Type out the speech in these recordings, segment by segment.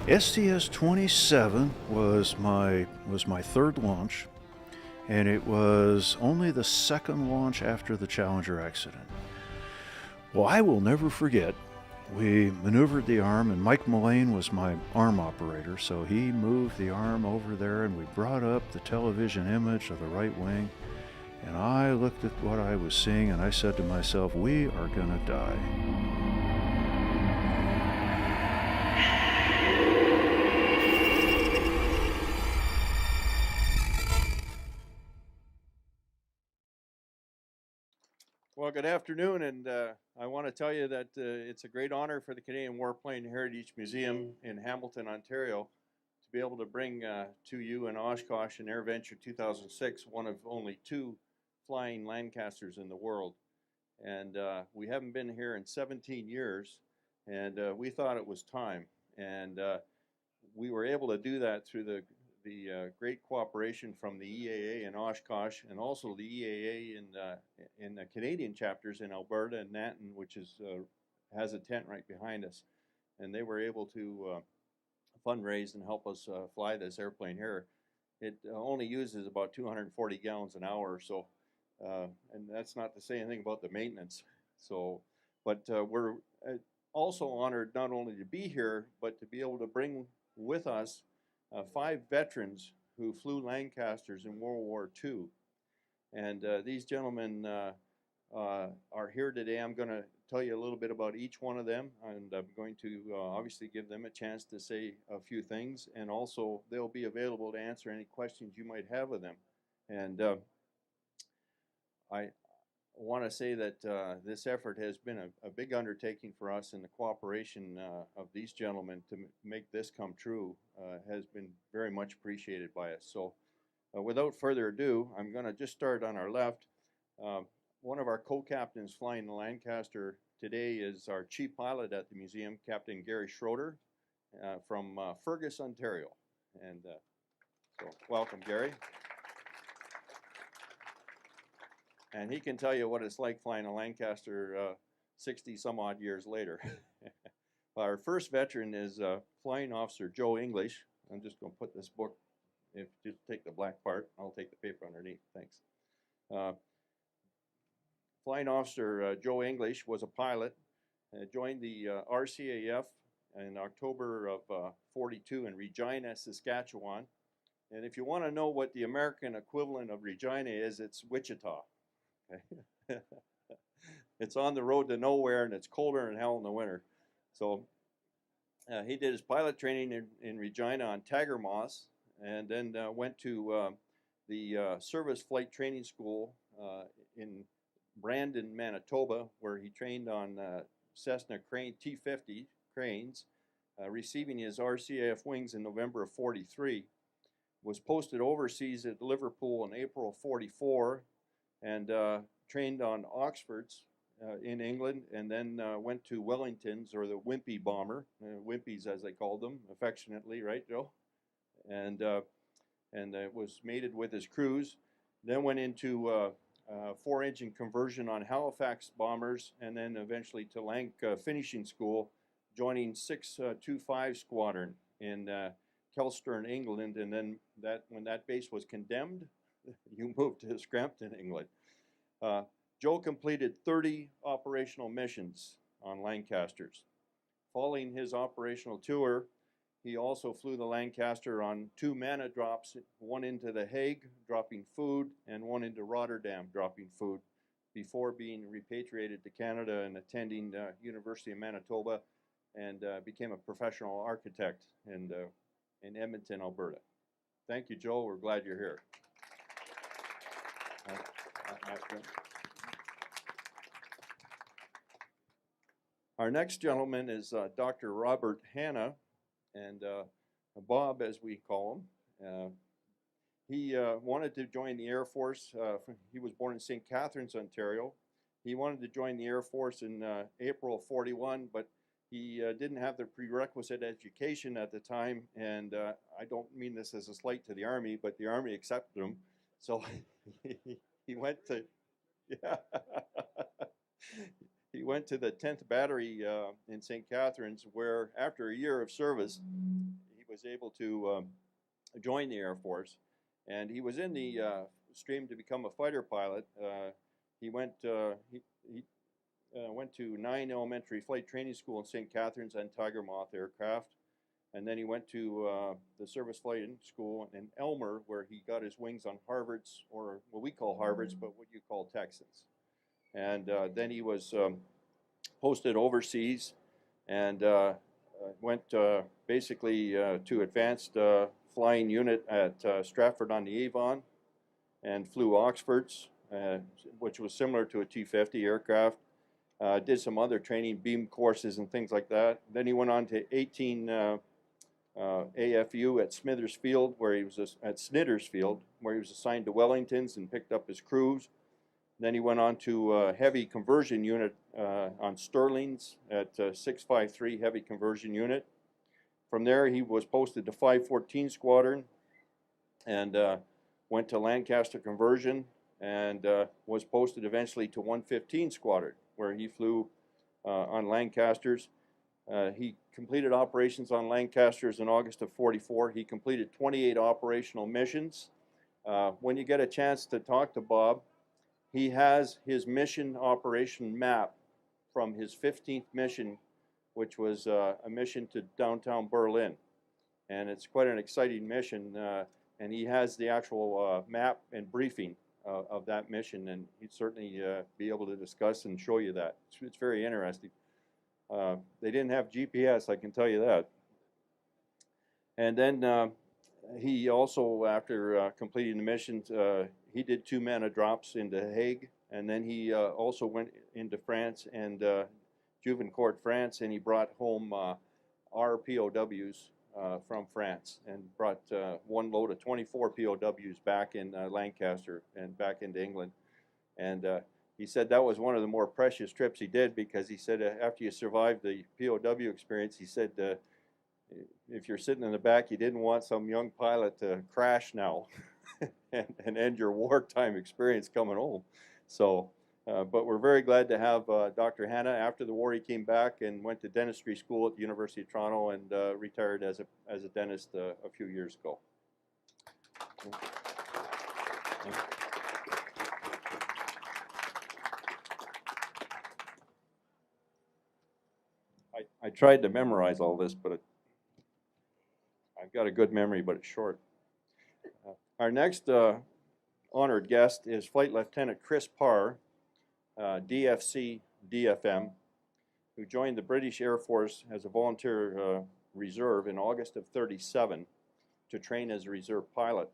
STS-27 was my third launch, and it was only the second launch after the Challenger accident. Well, I will never forget, we maneuvered the arm, and Mike Mullane was my arm operator, so he moved the arm over there, and we brought up the television image of the right wing, and I looked at what I was seeing, and I said to myself, we are gonna die. Well, good afternoon, and I want to tell you that it's a great honor for the Canadian Warplane Heritage Museum in Hamilton, Ontario, to be able to bring to you in Oshkosh and AirVenture 2006 one of only 2 flying Lancasters in the world. And we haven't been here in 17 years, and we thought it was time. And we were able to do that through the great cooperation from the EAA in Oshkosh, and also the EAA in the Canadian chapters in Alberta and Nanton, which is has a tent right behind us, and they were able to fundraise and help us fly this airplane here. It only uses about 240 gallons an hour, so and that's not to say anything about the maintenance. So, but we're also honored not only to be here, but to be able to bring with us 5 veterans who flew Lancasters in World War II. And these gentlemen are here today. I'm going to tell you a little bit about each one of them, and I'm going to obviously give them a chance to say a few things, and also they'll be available to answer any questions you might have of them. And I want to say that this effort has been a big undertaking for us, and the cooperation of these gentlemen to make this come true has been very much appreciated by us. So without further ado, I'm going to just start on our left. One of our co-captains flying the Lancaster today is our chief pilot at the museum, Captain Gary Schroeder from Fergus, Ontario. And so welcome, Gary. And he can tell you what it's like flying a Lancaster 60 some odd years later. Our first veteran is Flying Officer Joe English. I'm just going to put this book, if you take the black part, I'll take the paper underneath, thanks. Flying Officer Joe English was a pilot, joined the RCAF in October of 42 in Regina, Saskatchewan. And if you want to know what the American equivalent of Regina is, it's Wichita. Okay. It's on the road to nowhere, and it's colder than hell in the winter. So he did his pilot training in Regina on Tiger Moss, and then went to the Service Flight Training School in Brandon, Manitoba, where he trained on Cessna crane T-50 cranes, receiving his RCAF wings in November of 43. Was posted overseas at Liverpool in April of 44, and trained on Oxfords in England, and then went to Wellingtons, or the Wimpy bomber, Wimpies as they called them affectionately, right, Joe? And was mated with his crews. Then went into 4-engine conversion on Halifax bombers, and then eventually to Lanc finishing school, joining 625 Squadron in Kelstern, England, and then when that base was condemned, you moved to Scrampton, England. Joe completed 30 operational missions on Lancasters. Following his operational tour, he also flew the Lancaster on 2 mana drops, one into The Hague, dropping food, and one into Rotterdam, dropping food, before being repatriated to Canada and attending University of Manitoba, and became a professional architect in Edmonton, Alberta. Thank you, Joe. We're glad you're here. Our next gentleman is Dr. Robert Hanna, and Bob, as we call him. He wanted to join the Air Force. He was born in St. Catharines, Ontario. He wanted to join the Air Force in April of 41, but he didn't have the prerequisite education at the time, and I don't mean this as a slight to the Army, but the Army accepted him. So he went to, yeah. he went to the 10th Battery in St. Catharines, where after a year of service, he was able to join the Air Force. And he was in the stream to become a fighter pilot. He went to 9 Elementary Flight Training School in St. Catharines and Tiger Moth aircraft. And then he went to the Service Flight School in Elmer, where he got his wings on Harvards, or what we call Harvards, but what you call Texans. And then he was posted overseas and went basically to advanced flying unit at Stratford-on-the-Avon and flew Oxfords, which was similar to a T-50 aircraft. Did some other training, beam courses and things like that. Then he went on to 18 AFU at Smithers Field, where he was at Snidders Field, where he was assigned to Wellingtons and picked up his crews. Then he went on to a heavy conversion unit on Stirling's at 653 Heavy Conversion Unit. From there, he was posted to 514 Squadron and went to Lancaster Conversion and was posted eventually to 115 Squadron, where he flew on Lancasters. He completed operations on Lancasters in August of '44. He completed 28 operational missions. When you get a chance to talk to Bob, he has his mission operation map from his 15th mission, which was a mission to downtown Berlin. And it's quite an exciting mission. And he has the actual map and briefing of that mission, and he'd certainly be able to discuss and show you that. It's very interesting. They didn't have GPS, I can tell you that. And then he also, after completing the missions, he did 2 mana drops into Hague, and then he also went into France and Juvincourt, France, and he brought home our POWs from France and brought one load of 24 POWs back in Lancaster and back into England. And he said that was one of the more precious trips he did, because he said after you survived the POW experience, he said if you're sitting in the back, you didn't want some young pilot to crash now and end your wartime experience coming home. So, but we're very glad to have Dr. Hanna. After the war, he came back and went to dentistry school at the University of Toronto and retired as a dentist a few years ago. I tried to memorize all this, but I've got a good memory, but it's short. Our next honored guest is Flight Lieutenant Chris Parr, DFC DFM, who joined the British Air Force as a volunteer reserve in August of '37 to train as a reserve pilot.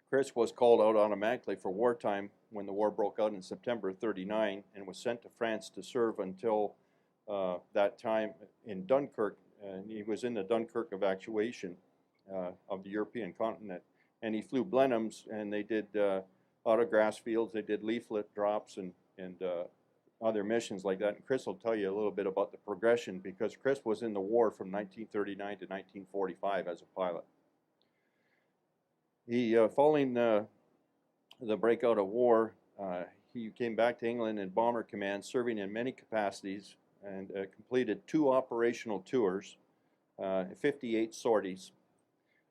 Chris was called out automatically for wartime when the war broke out in September of '39 and was sent to France to serve until that time in Dunkirk. And he was in the Dunkirk evacuation of the European continent. And he flew Blenheims, and they did autographs fields, they did leaflet drops and other missions like that. And Chris will tell you a little bit about the progression, because Chris was in the war from 1939 to 1945 as a pilot. He, following the breakout of war, he came back to England in Bomber Command, serving in many capacities, and completed 2 operational tours, 58 sorties,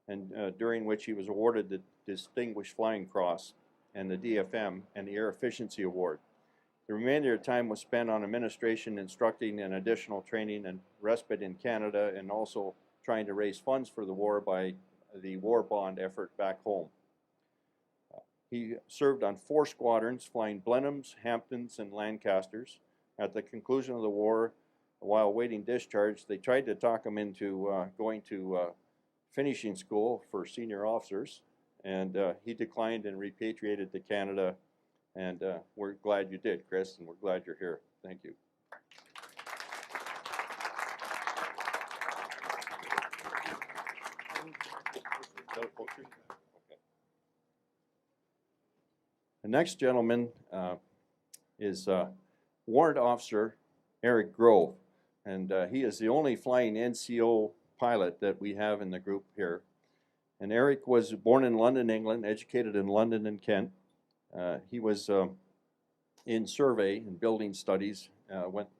and during which he was awarded the Distinguished Flying Cross and the DFM and the Air Efficiency Award. The remainder of time was spent on administration, instructing, and additional training and respite in Canada, and also trying to raise funds for the war by the war bond effort back home. He served on 4 squadrons, flying Blenheims, Hamptons, and Lancasters. At the conclusion of the war, while awaiting discharge, they tried to talk him into going to finishing school for senior officers, and he declined and repatriated to Canada. And we're glad you did, Chris, and we're glad you're here. Thank you. The next gentleman is Warrant Officer Eric Grove, and he is the only flying NCO pilot that we have in the group here. And Eric was born in London, England, educated in London and Kent. He was in survey and building studies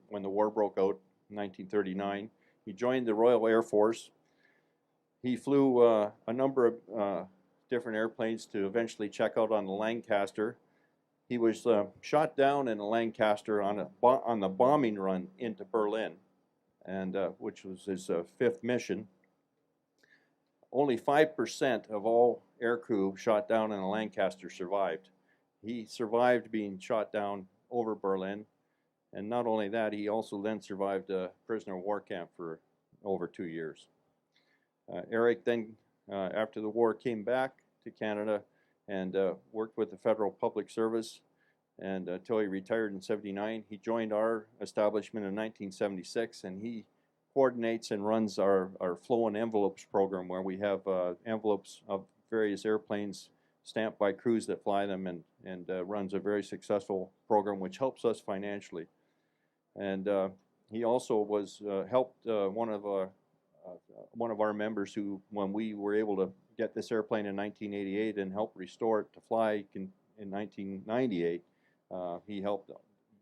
when the war broke out in 1939. He joined the Royal Air Force. He flew a number of different airplanes to eventually check out on the Lancaster. He was shot down in a Lancaster on the bombing run into Berlin, and which was his fifth mission. Only 5% of all aircrew shot down in a Lancaster survived. He survived being shot down over Berlin, and not only that, he also then survived a prisoner of war camp for over 2 years. Eric then, after the war, came back to Canada and worked with the Federal Public Service, and until he retired in '79. He joined our establishment in 1976, and he coordinates and runs our flow and envelopes program, where we have envelopes of various airplanes stamped by crews that fly them, and runs a very successful program which helps us financially. And he also was helped one of our members who, when we were able to get this airplane in 1988 and help restore it to fly in 1998, he helped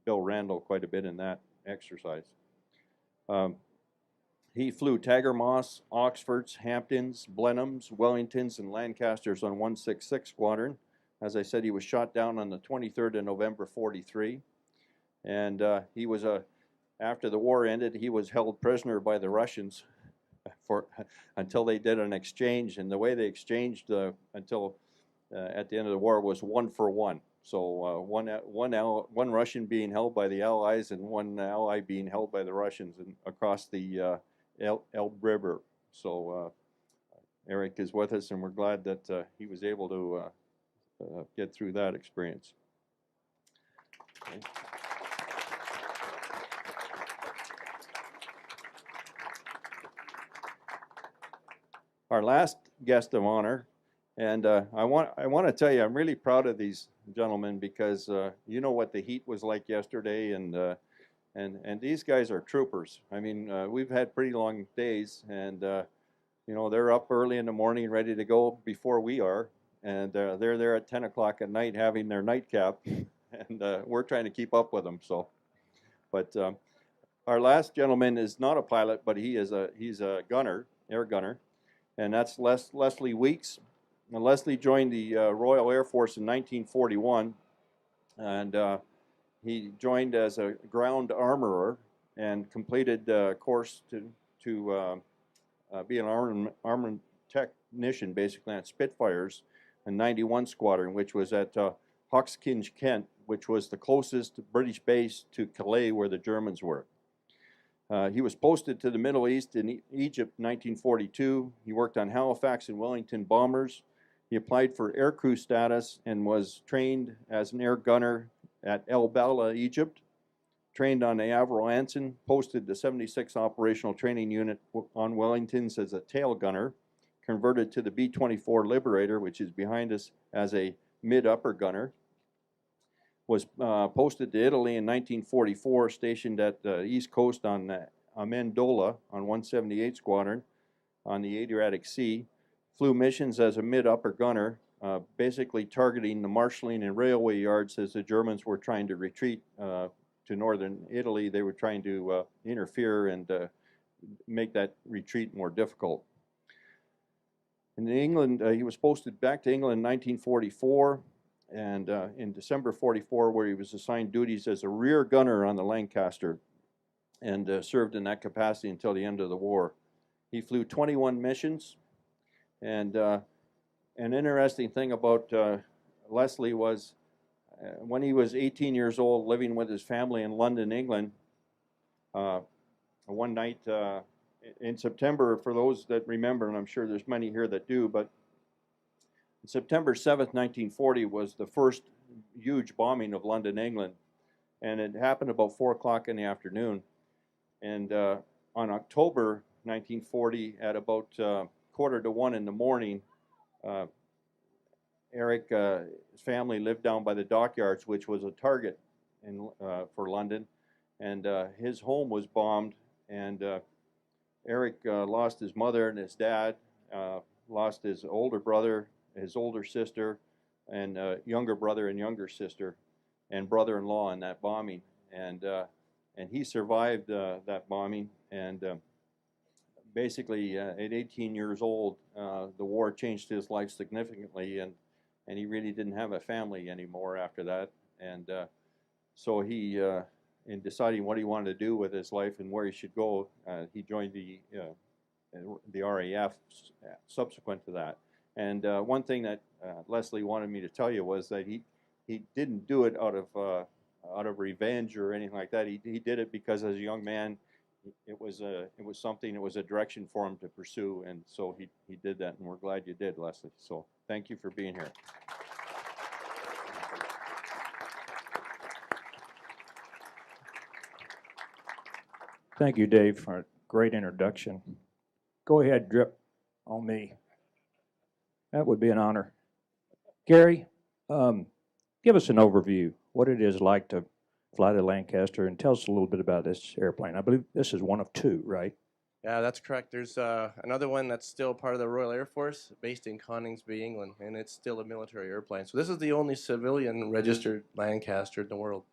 Bill Randall quite a bit in that exercise. He flew Tagermoss, Oxfords, Hamptons, Blenheims, Wellingtons, and Lancasters on 166 Squadron. As I said, he was shot down on the 23rd of November '43, and he was after the war ended, he was held prisoner by the Russians until they did an exchange, and the way they exchanged until at the end of the war was 1 for 1. So one Russian being held by the Allies and one Ally being held by the Russians across the Elbe River. So Eric is with us, and we're glad that he was able to get through that experience. Okay. Our last guest of honor, and I want to tell you, I'm really proud of these gentlemen, because you know what the heat was like yesterday, and these guys are troopers. I mean, we've had pretty long days, and you know, they're up early in the morning ready to go before we are, and they're there at 10 o'clock at night having their nightcap, and we're trying to keep up with them. So, but our last gentleman is not a pilot, but he's a gunner, air gunner, and that's Leslie Weeks. And Leslie joined the Royal Air Force in 1941, and he joined as a ground armorer and completed a course to be an armament technician, basically, on Spitfires in 91 Squadron, which was at Hoxkinge, Kent, which was the closest British base to Calais, where the Germans were. He was posted to the Middle East in Egypt in 1942. He worked on Halifax and Wellington bombers. He applied for aircrew status and was trained as an air gunner at El Bala, Egypt. Trained on the Avro Anson, posted to 76 Operational Training Unit on Wellingtons as a tail gunner, converted to the B-24 Liberator, which is behind us, as a mid-upper gunner. Was posted to Italy in 1944, stationed at the East Coast on Amendola on 178 Squadron on the Adriatic Sea. Flew missions as a mid-upper gunner, basically targeting the marshalling and railway yards as the Germans were trying to retreat to northern Italy. They were trying to interfere and make that retreat more difficult. In England, he was posted back to England in 1944, and in December '44, where he was assigned duties as a rear gunner on the Lancaster, and served in that capacity until the end of the war. He flew 21 missions, and an interesting thing about Leslie was when he was 18 years old, living with his family in London, England, one night in September, for those that remember, and I'm sure there's many here that do, but September 7th, 1940 was the first huge bombing of London, England, and it happened about 4 o'clock in the afternoon. And on October 1940, at about 1:45 in the morning, Eric's family lived down by the dockyards, which was a target for London, and his home was bombed, and Eric lost his mother and his dad, lost his older brother, his older sister, and younger brother and younger sister. and brother-in-law in that bombing, and he survived that bombing. And basically, at 18 years old, the war changed his life significantly, and he really didn't have a family anymore after that. And so he, in deciding what he wanted to do with his life and where he should go, he joined the RAF subsequent to that. And one thing that Leslie wanted me to tell you was that he didn't do it out of revenge or anything like that. He did it because as a young man, it was something, it was a direction for him to pursue, and so he did that, and we're glad you did, Leslie. So thank you for being here. Thank you, Dave, for a great introduction. Go ahead, drip on me. That would be an honor. Gary, give us an overview, what it is like to fly the Lancaster, and tell us a little bit about this airplane. I believe this is one of two, right? Yeah, that's correct. There's another one that's still part of the Royal Air Force, based in Coningsby, England, and it's still a military airplane. So this is the only civilian registered Lancaster in the world.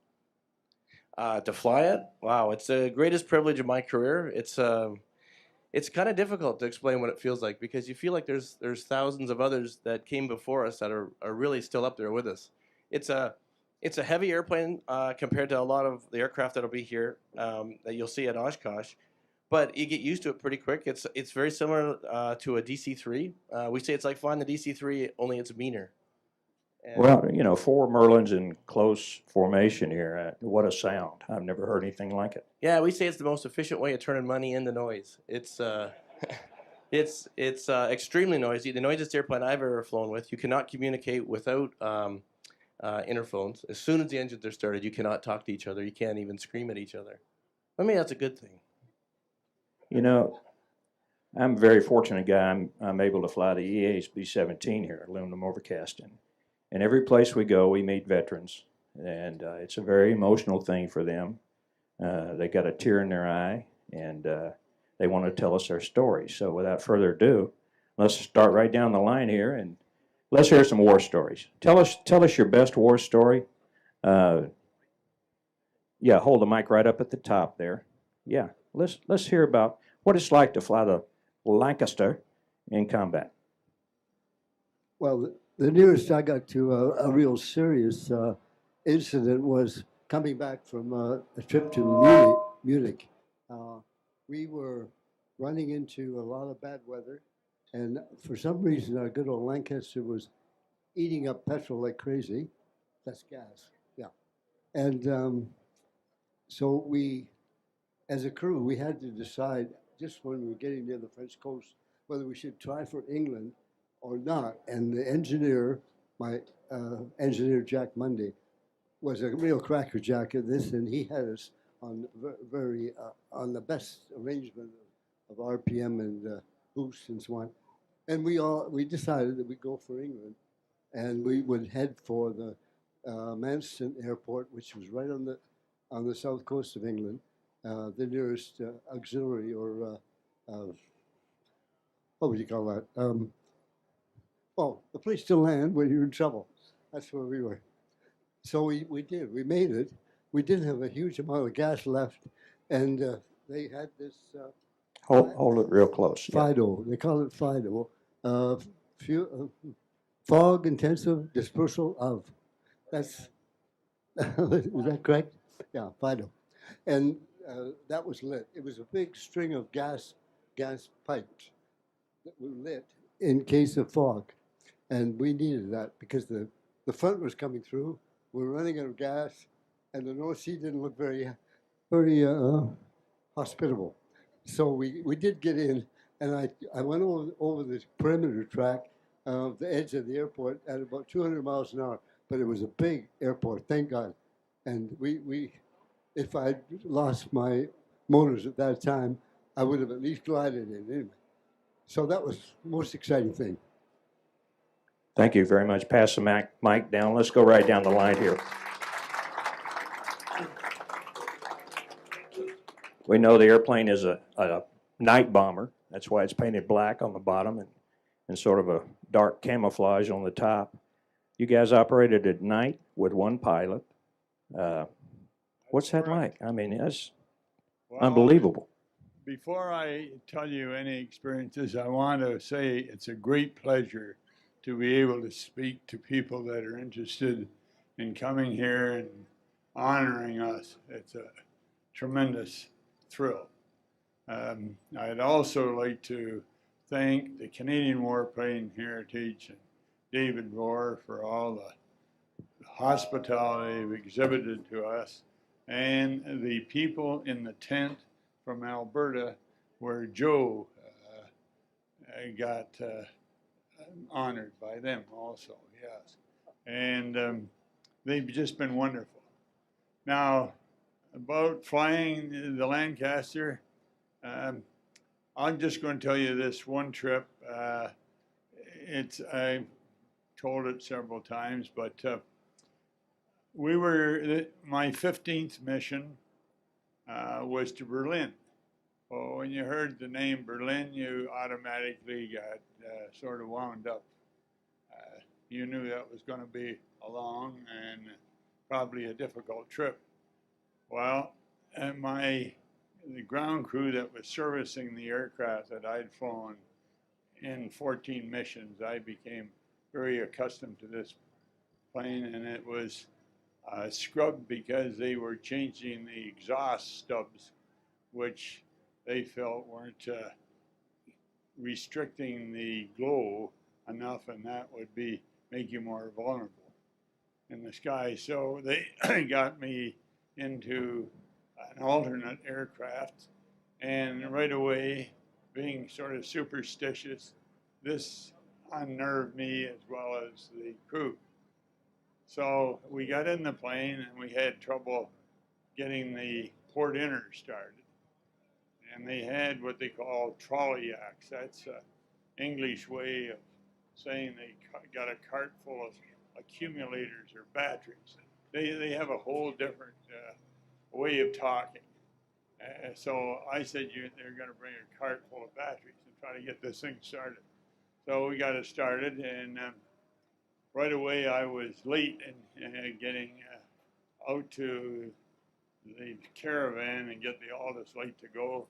To fly it, wow, it's the greatest privilege of my career. It's kind of difficult to explain what it feels like, because you feel like there's thousands of others that came before us that are really still up there with us. It's a heavy airplane compared to a lot of the aircraft that'll be here that you'll see at Oshkosh, but you get used to it pretty quick. It's very similar to a DC-3. We say it's like flying the DC-3, only it's meaner. And Well, you know, 4 Merlins in close formation here. What a sound. I've never heard anything like it. yeah, we say it's the most efficient way of turning money into noise. It's extremely noisy. The noisiest airplane I've ever flown with. You cannot communicate without interphones. As soon as the engines are started, you cannot talk to each other. You can't even scream at each other. I mean, that's a good thing. You know, I'm a very fortunate guy. I'm able to fly the EA's B-17 here, aluminum overcasting. And every place we go, we meet veterans. And it's a very emotional thing for them. They got a tear in their eye, and they want to tell us their story. So without further ado, let's start right down the line here, and let's hear some war stories. Tell us your best war story. Yeah, hold the mic right up at the top there. Yeah, let's hear about what it's like to fly the Lancaster in combat. Well, the nearest I got to a real serious incident was coming back from a trip to Munich. We were running into a lot of bad weather, and for some reason our good old Lancaster was eating up petrol like crazy. That's gas, yeah. And so we, as a crew, we had to decide just when we were getting near the French coast whether we should try for England or not. And the engineer, my engineer Jack Mundy, was a real crackerjack at this, and he had us on on the best arrangement of RPM and boost and so on. And we decided that we'd go for England, and we would head for the Manston Airport, which was right on the south coast of England, the nearest auxiliary or what would you call that? Oh, the place to land when you're in trouble. That's where we were. So we did. We made it. We didn't have a huge amount of gas left, and they had this. Hold it real close. Yeah. FIDO. They call it FIDO. Fog intensive dispersal of. That's is that correct? Yeah, FIDO, and that was lit. It was a big string of gas pipes that were lit in case of fog, and we needed that because the front was coming through. We were running out of gas, and the North Sea didn't look very hospitable. So we did get in, and I went over the perimeter track of the edge of the airport at about 200 miles an hour, but it was a big airport, thank God. And we if I'd lost my motors at that time, I would have at least glided in anyway. So that was the most exciting thing. Thank you very much. Pass the mic down. Let's go right down the line here. We know the airplane is a night bomber. That's why it's painted black on the bottom and sort of a dark camouflage on the top. You guys operated at night with one pilot, What's that correct. like? I mean, that's Well, unbelievable. before I tell you any experiences, I want to say it's a great pleasure to be able to speak to people that are interested in coming here and honoring us. It's a tremendous thrill. I'd also like to thank the Canadian Warplane Heritage and David Rohr for all the hospitality they've exhibited to us, and the people in the tent from Alberta where Joe got honored by them also, yes. And they've just been wonderful. Now, about flying the Lancaster, I'm just going to tell you this one trip. I've told it several times, but my 15th mission was to Berlin. Well, when you heard the name Berlin, you automatically got sort of wound up. You knew that was going to be a long and probably a difficult trip. Well, the ground crew that was servicing the aircraft that I'd flown in 14 missions, I became very accustomed to this plane, and it was scrubbed because they were changing the exhaust stubs, which they felt weren't restricting the glow enough, and that would make you more vulnerable in the sky. So they got me into an alternate aircraft, and right away, being sort of superstitious, this unnerved me as well as the crew. So we got in the plane and we had trouble getting the port inner started. And they had what they call trolley acts. That's an English way of saying they got a cart full of accumulators or batteries. They have a whole different way of talking. So I said, they're going to bring a cart full of batteries and try to get this thing started. So we got it started, and right away I was late in getting out to the caravan and get the Aldous light to go.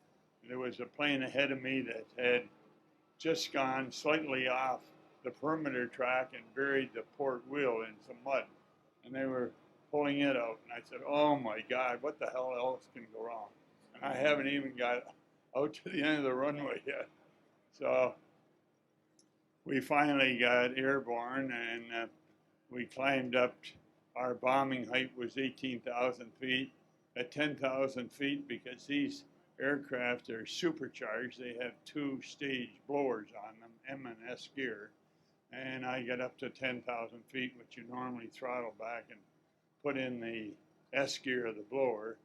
There was a plane ahead of me that had just gone slightly off the perimeter track and buried the port wheel in some mud, and they were pulling it out. And I said, "Oh my God, what the hell else can go wrong?" And I haven't even got out to the end of the runway yet. So we finally got airborne, and we climbed up. Our bombing height was 18,000 feet. At 10,000 feet, because these aircraft are supercharged, they have two-stage blowers on them, M and S gear. And I got up to 10,000 feet, which you normally throttle back and put in the S gear of the blower,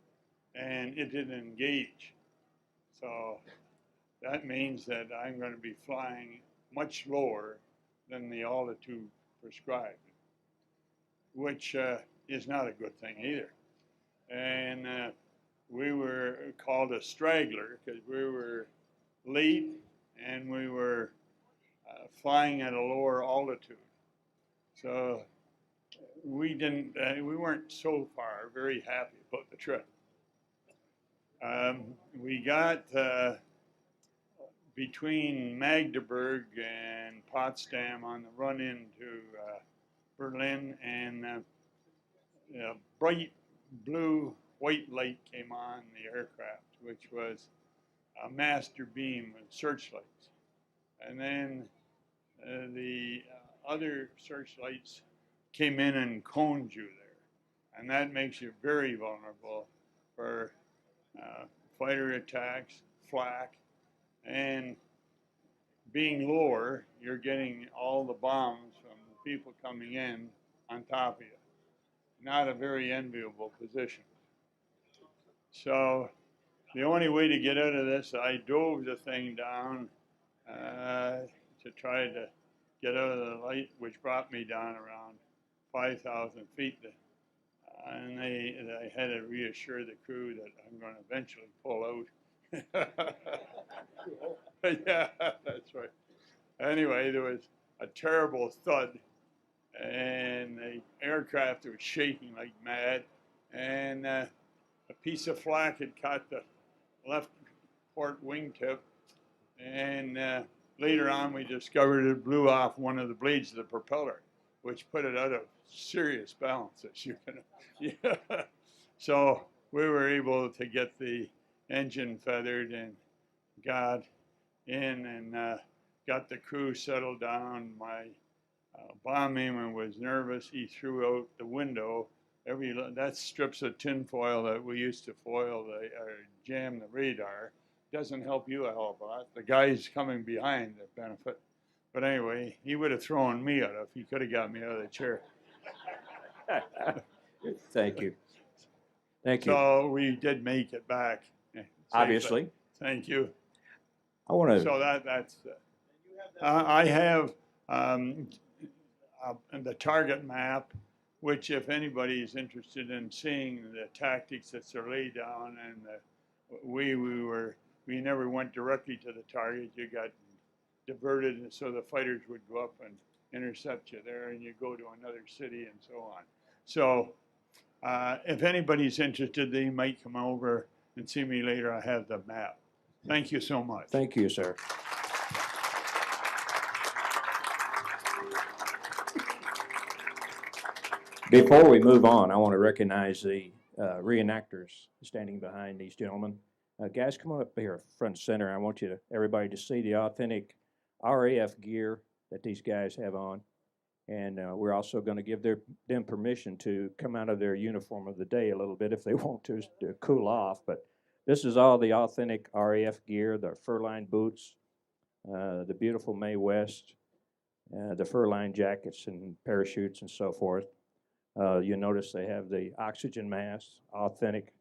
and it didn't engage. So that means that I'm going to be flying much lower than the altitude prescribed, which is not a good thing either. And we were called a straggler because we were late and we were flying at a lower altitude. So we weren't so far very happy about the trip. We got between Magdeburg and Potsdam on the run into Berlin, and a bright blue white light came on the aircraft, which was a master beam with searchlights. And then the other searchlights came in and coned you there. And that makes you very vulnerable for fighter attacks, flak, and being lower, you're getting all the bombs from the people coming in on top of you. Not a very enviable position. So the only way to get out of this, I dove the thing down to try to get out of the light, which brought me down around 5,000 feet. And I had to reassure the crew that I'm going to eventually pull out. Yeah, that's right. Anyway, there was a terrible thud, and the aircraft was shaking like mad. and a piece of flak had caught the left port wingtip, and later on we discovered it blew off one of the blades of the propeller, which put it out of serious balance, as you can. Yeah. So we were able to get the engine feathered and got in and got the crew settled down. My bombman was nervous. He threw out the window. That strips of tinfoil that we used to foil or jam the radar. Doesn't help you a hell of a lot. The guys coming behind that benefit. But anyway, he would have thrown me out if he could have got me out of the chair. Thank you. Thank you. So we did make it back. Obviously. Thank you. I want to. So that's. I have the target map, which if anybody's interested in seeing the tactics that are laid down, and we never went directly to the target. You got diverted, and so the fighters would go up and intercept you there, and you go to another city and so on. So if anybody's interested, they might come over and see me later. I have the map. Thank you so much. Thank you, sir. Before we move on, I want to recognize the reenactors standing behind these gentlemen. Guys, come on up here, front and center. I want everybody to see the authentic RAF gear that these guys have on. And we're also going to give them permission to come out of their uniform of the day a little bit if they want to cool off. But this is all the authentic RAF gear, the fur-lined boots, the beautiful Mae West, the fur-lined jackets and parachutes and so forth. You notice they have the oxygen masks, authentic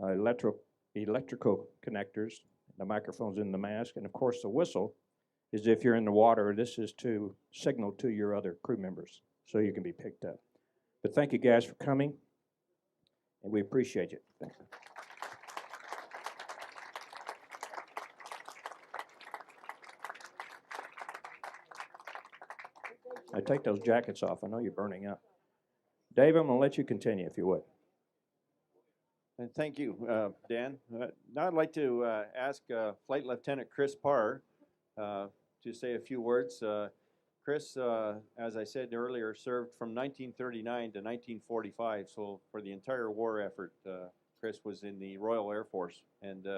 electrical connectors, the microphones in the mask, and of course the whistle is if you're in the water. This is to signal to your other crew members so you can be picked up. But thank you guys for coming, and we appreciate you. Thank you. I take those jackets off. I know you're burning up. Dave, I'm going to let you continue if you would. And thank you, Dan. Now I'd like to ask Flight Lieutenant Chris Parr to say a few words. Chris, as I said earlier, served from 1939 to 1945. So for the entire war effort, Chris was in the Royal Air Force and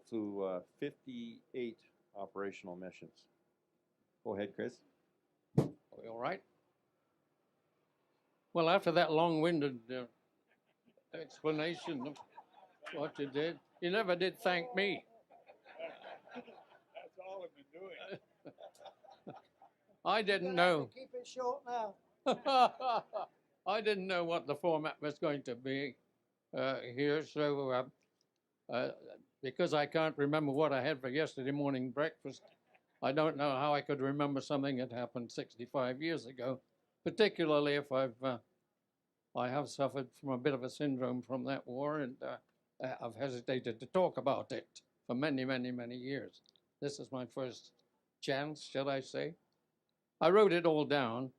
flew 58 operational missions. Go ahead, Chris. Are we all right? Well, after that long-winded explanation of what you did, you never did thank me. That's all I've been doing. I didn't know. Keep it short now. I didn't know what the format was going to be here, so because I can't remember what I had for yesterday morning breakfast, I don't know how I could remember something that happened 65 years ago, particularly if I have suffered from a bit of a syndrome from that war, and I've hesitated to talk about it for many, many, many years. This is my first chance, shall I say. I wrote it all down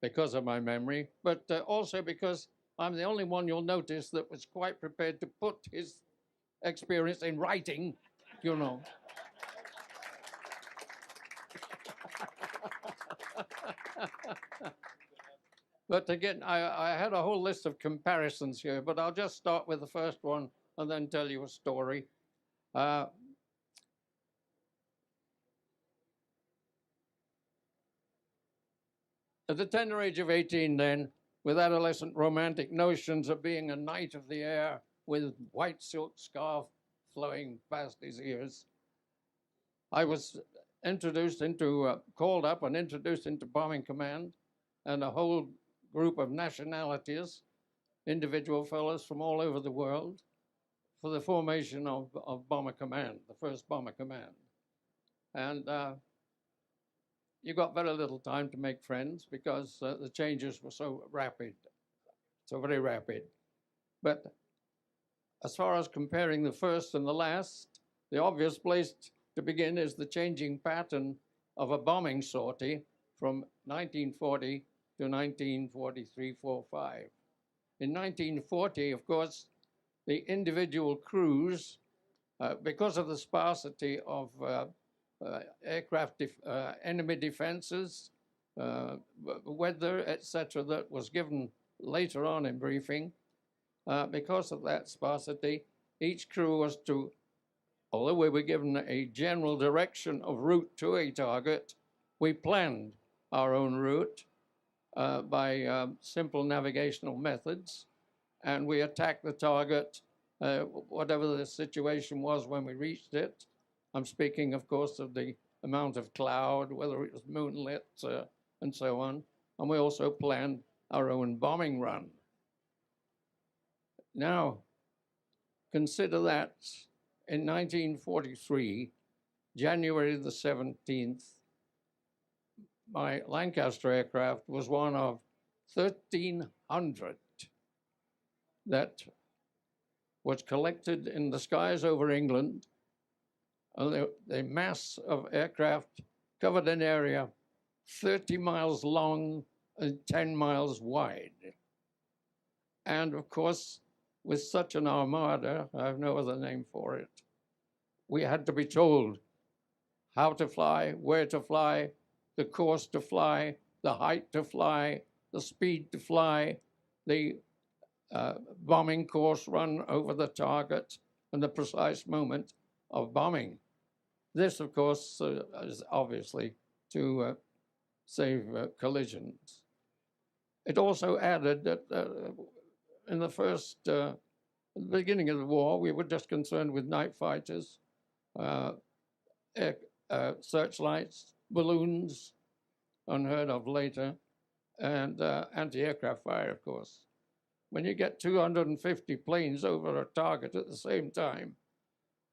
because of my memory, but also because I'm the only one you'll notice that was quite prepared to put his experience in writing, you know. But again, I had a whole list of comparisons here, but I'll just start with the first one and then tell you a story. At the tender age of 18 then, with adolescent romantic notions of being a knight of the air with white silk scarf flowing past his ears, I was called up and introduced into Bombing Command, and a whole group of nationalities, individual fellows from all over the world, for the formation of Bomber Command, the first Bomber Command. And you got very little time to make friends because the changes were so rapid, so very rapid. But as far as comparing the first and the last, the obvious place to begin is the changing pattern of a bombing sortie from 1940 to 1943-45. In 1940, of course, the individual crews, because of the sparsity of enemy defenses, weather, etc., that was given later on in briefing, because of that sparsity, each crew was to, although we were given a general direction of route to a target, we planned our own route by simple navigational methods, and we attacked the target, whatever the situation was when we reached it. I'm speaking, of course, of the amount of cloud, whether it was moonlit, and so on. And we also planned our own bombing run. Now, consider that in 1943, January the 17th, my Lancaster aircraft was one of 1,300 that was collected in the skies over England. The mass of aircraft covered an area 30 miles long and 10 miles wide. And of course, with such an armada, I have no other name for it, we had to be told how to fly, where to fly, the course to fly, the height to fly, the speed to fly, the bombing course run over the target, and the precise moment of bombing. This, of course, is obviously to save collisions. It also added that in the beginning of the war, we were just concerned with night fighters, searchlights, balloons, unheard of later, and anti-aircraft fire, of course. When you get 250 planes over a target at the same time,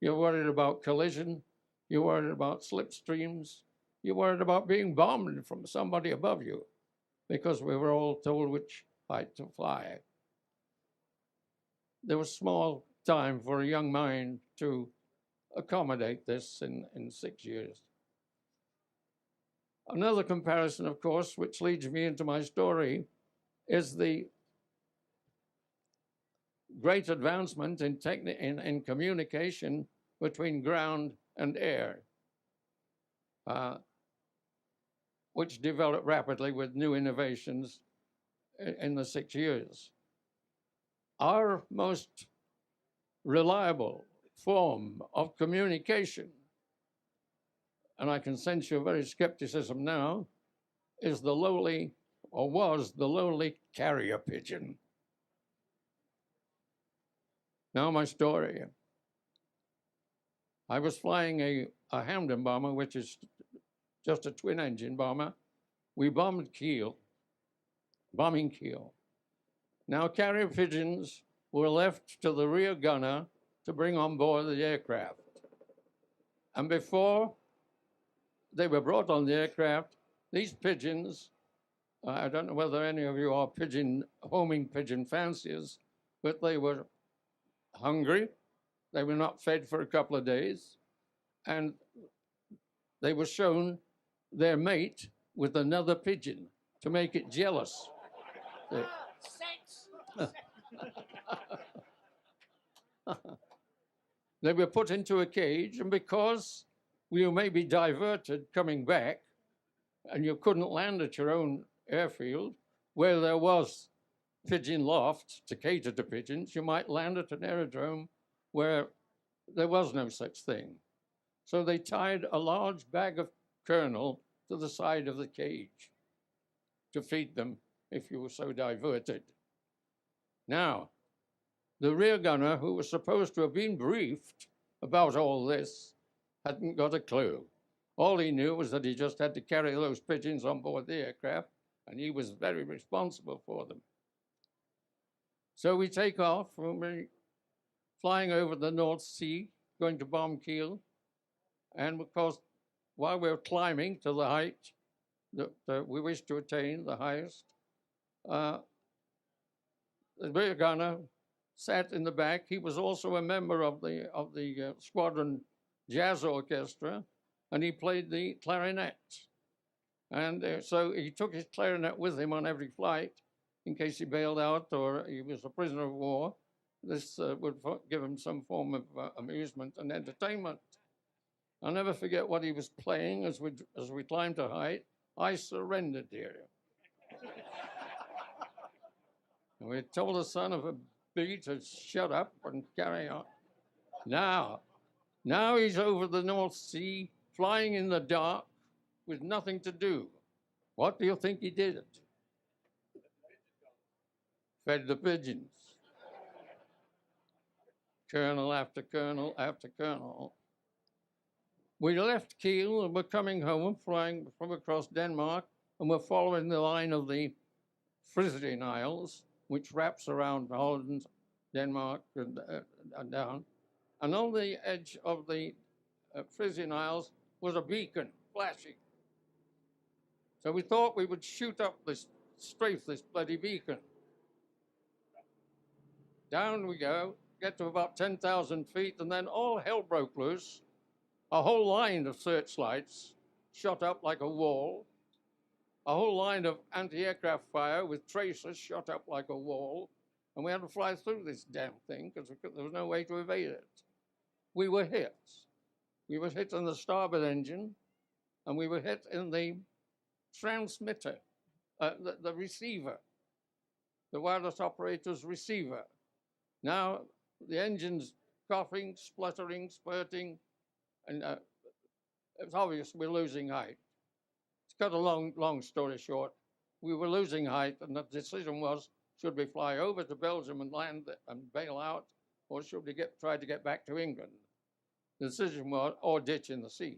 you're worried about collision, you're worried about slipstreams, you're worried about being bombed from somebody above you, because we were all told which height to fly. There was small time for a young mind to accommodate this in 6 years. Another comparison, of course, which leads me into my story, is the great advancement in communication between ground and air, which developed rapidly with new innovations in the 6 years. Our most reliable form of communication, and I can sense your very skepticism now, is the lowly, or was the lowly carrier pigeon. Now my story. I was flying a Hamden bomber, which is just a twin-engine bomber. We bombing Kiel. Now carrier pigeons were left to the rear gunner to bring on board the aircraft. And before they were brought on the aircraft, these pigeons, I don't know whether any of you are homing pigeon fanciers, but they were hungry. They were not fed for a couple of days, and they were shown their mate with another pigeon to make it jealous. They were put into a cage, and because you may be diverted coming back, and you couldn't land at your own airfield, where there was pigeon loft to cater to pigeons, you might land at an aerodrome where there was no such thing. So they tied a large bag of kernel to the side of the cage to feed them if you were so diverted. Now, the rear gunner, who was supposed to have been briefed about all this, hadn't got a clue. All he knew was that he just had to carry those pigeons on board the aircraft, and he was very responsible for them. So we take off, we're flying over the North Sea, going to bomb Kiel, and of course, while we're climbing to the height that we wish to attain, the highest, the rear gunner sat in the back. He was also a member of the squadron jazz orchestra, and he played the clarinet. And so he took his clarinet with him on every flight. in case he bailed out or he was a prisoner of war. This would give him some form of amusement and entertainment. I'll never forget what he was playing as we climbed to height. I surrendered, dear. And we told the son of a bee to shut up and carry on. Now he's over the North Sea, flying in the dark with nothing to do. What do you think he did? Fed the pigeons. Colonel after colonel after colonel. We left Kiel and we're coming home, flying from across Denmark, and we're following the line of the Frisian Isles, which wraps around Holland, Denmark, and down. And on the edge of the Frisian Isles was a beacon flashing. So we thought we would shoot up strafe this bloody beacon. Down we go, get to about 10,000 feet, and then all hell broke loose. A whole line of searchlights shot up like a wall. A whole line of anti-aircraft fire with tracers shot up like a wall. And we had to fly through this damn thing because there was no way to evade it. We were hit. We were hit in the starboard engine, and we were hit in the transmitter, the receiver, the wireless operator's receiver. Now, the engine's coughing, spluttering, spurting, and it's obvious we're losing height. To cut a long story short, we were losing height, and the decision was, should we fly over to Belgium and land and bail out, or should we try to get back to England? The decision was, or ditch in the sea.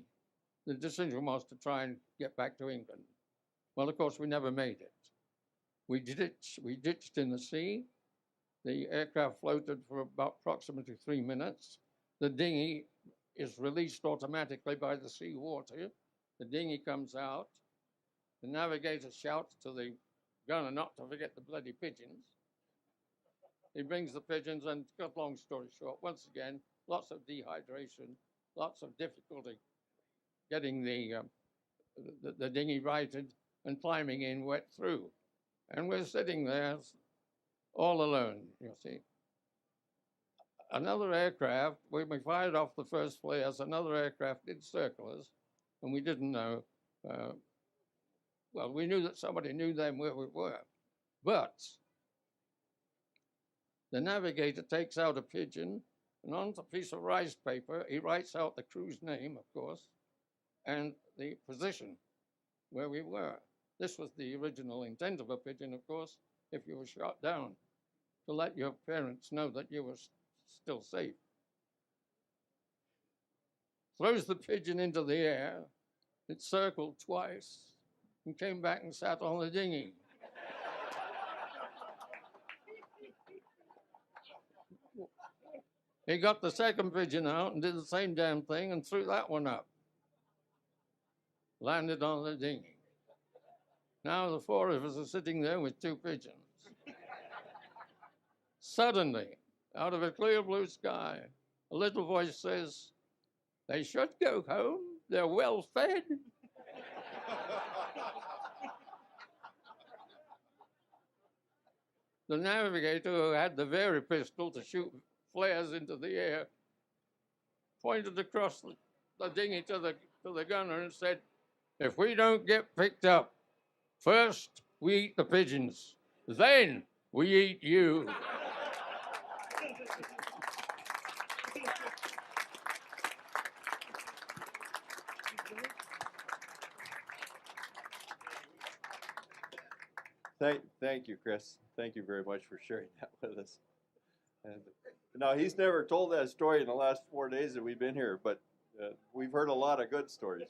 The decision was to try and get back to England. Well, of course, we never made it. We ditched in the sea. The aircraft floated for about approximately 3 minutes. The dinghy is released automatically by the sea water. The dinghy comes out. The navigator shouts to the gunner not to forget the bloody pigeons. He brings the pigeons, and to cut long story short, once again, lots of dehydration, lots of difficulty getting the dinghy righted and climbing in wet through. And we're sitting there all alone, you see. Another aircraft, when we fired off the first flares, another aircraft did circle us, and we didn't know. Well, we knew that somebody knew then where we were. But the navigator takes out a pigeon, and on a piece of rice paper, he writes out the crew's name, of course, and the position where we were. This was the original intent of a pigeon, of course, if you were shot down, to let your parents know that you were still safe. Throws the pigeon into the air. It circled twice and came back and sat on the dinghy. He got the second pigeon out and did the same damn thing and threw that one up. Landed on the dinghy. Now the four of us are sitting there with two pigeons. Suddenly, out of a clear blue sky, a little voice says, "They should go home. They're well fed." The navigator, who had the Very pistol to shoot flares into the air, pointed across the dinghy to the gunner and said, "If we don't get picked up, first we eat the pigeons, then we eat you." Thank you, Chris. Thank you very much for sharing that with us. And now, he's never told that story in the last 4 days that we've been here, but we've heard a lot of good stories.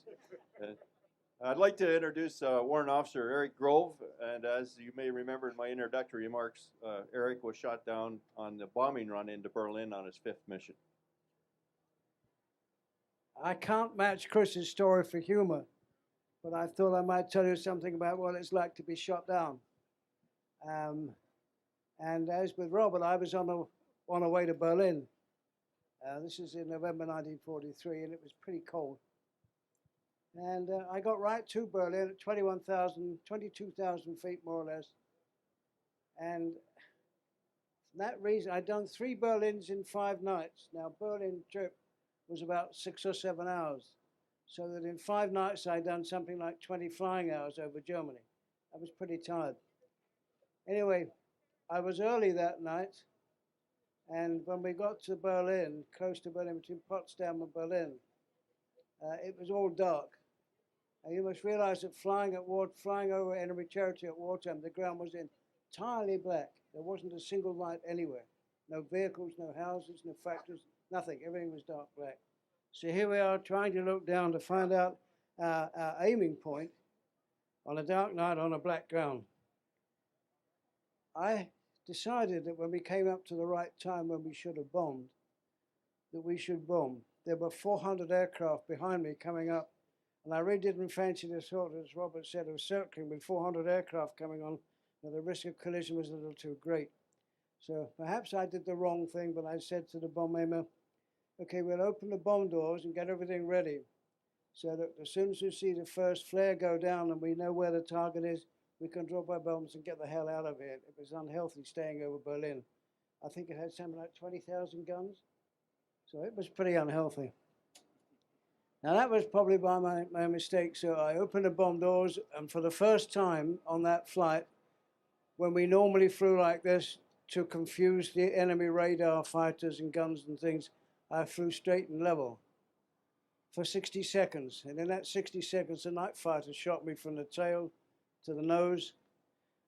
I'd like to introduce Warrant Officer Eric Grove, and as you may remember in my introductory remarks, Eric was shot down on the bombing run into Berlin on his 5th mission. I can't match Chris's story for humor, but I thought I might tell you something about what it's like to be shot down. And as with Robert, I was on a way to Berlin. This is in November 1943, and it was pretty cold. And I got right to Berlin at 22,000 feet, more or less. And for that reason, I'd done 3 Berlins in 5 nights. Now, Berlin trip was about 6 or 7 hours. So that in 5 nights, I'd done something like 20 flying hours over Germany. I was pretty tired. Anyway, I was early that night. And when we got to Berlin, close to Berlin, between Potsdam and Berlin, it was all dark. And you must realize that flying over enemy territory at wartime, the ground was entirely black. There wasn't a single light anywhere. No vehicles, no houses, no factories, nothing. Everything was dark black. So here we are trying to look down to find out our aiming point on a dark night on a black ground. I decided that when we came up to the right time when we should have bombed, that we should bomb. There were 400 aircraft behind me coming up, and I really didn't fancy the thought, as Robert said, of circling with 400 aircraft coming on. Now, the risk of collision was a little too great. So perhaps I did the wrong thing, but I said to the bomb aimer, okay, we'll open the bomb doors and get everything ready, so that as soon as we see the first flare go down and we know where the target is, we can drop our bombs and get the hell out of here. It was unhealthy staying over Berlin. I think it had something like 20,000 guns. So it was pretty unhealthy. Now that was probably by my mistake. So I opened the bomb doors, and for the first time on that flight, when we normally flew like this to confuse the enemy radar fighters and guns and things, I flew straight and level for 60 seconds. And in that 60 seconds, the night fighter shot me from the tail to the nose,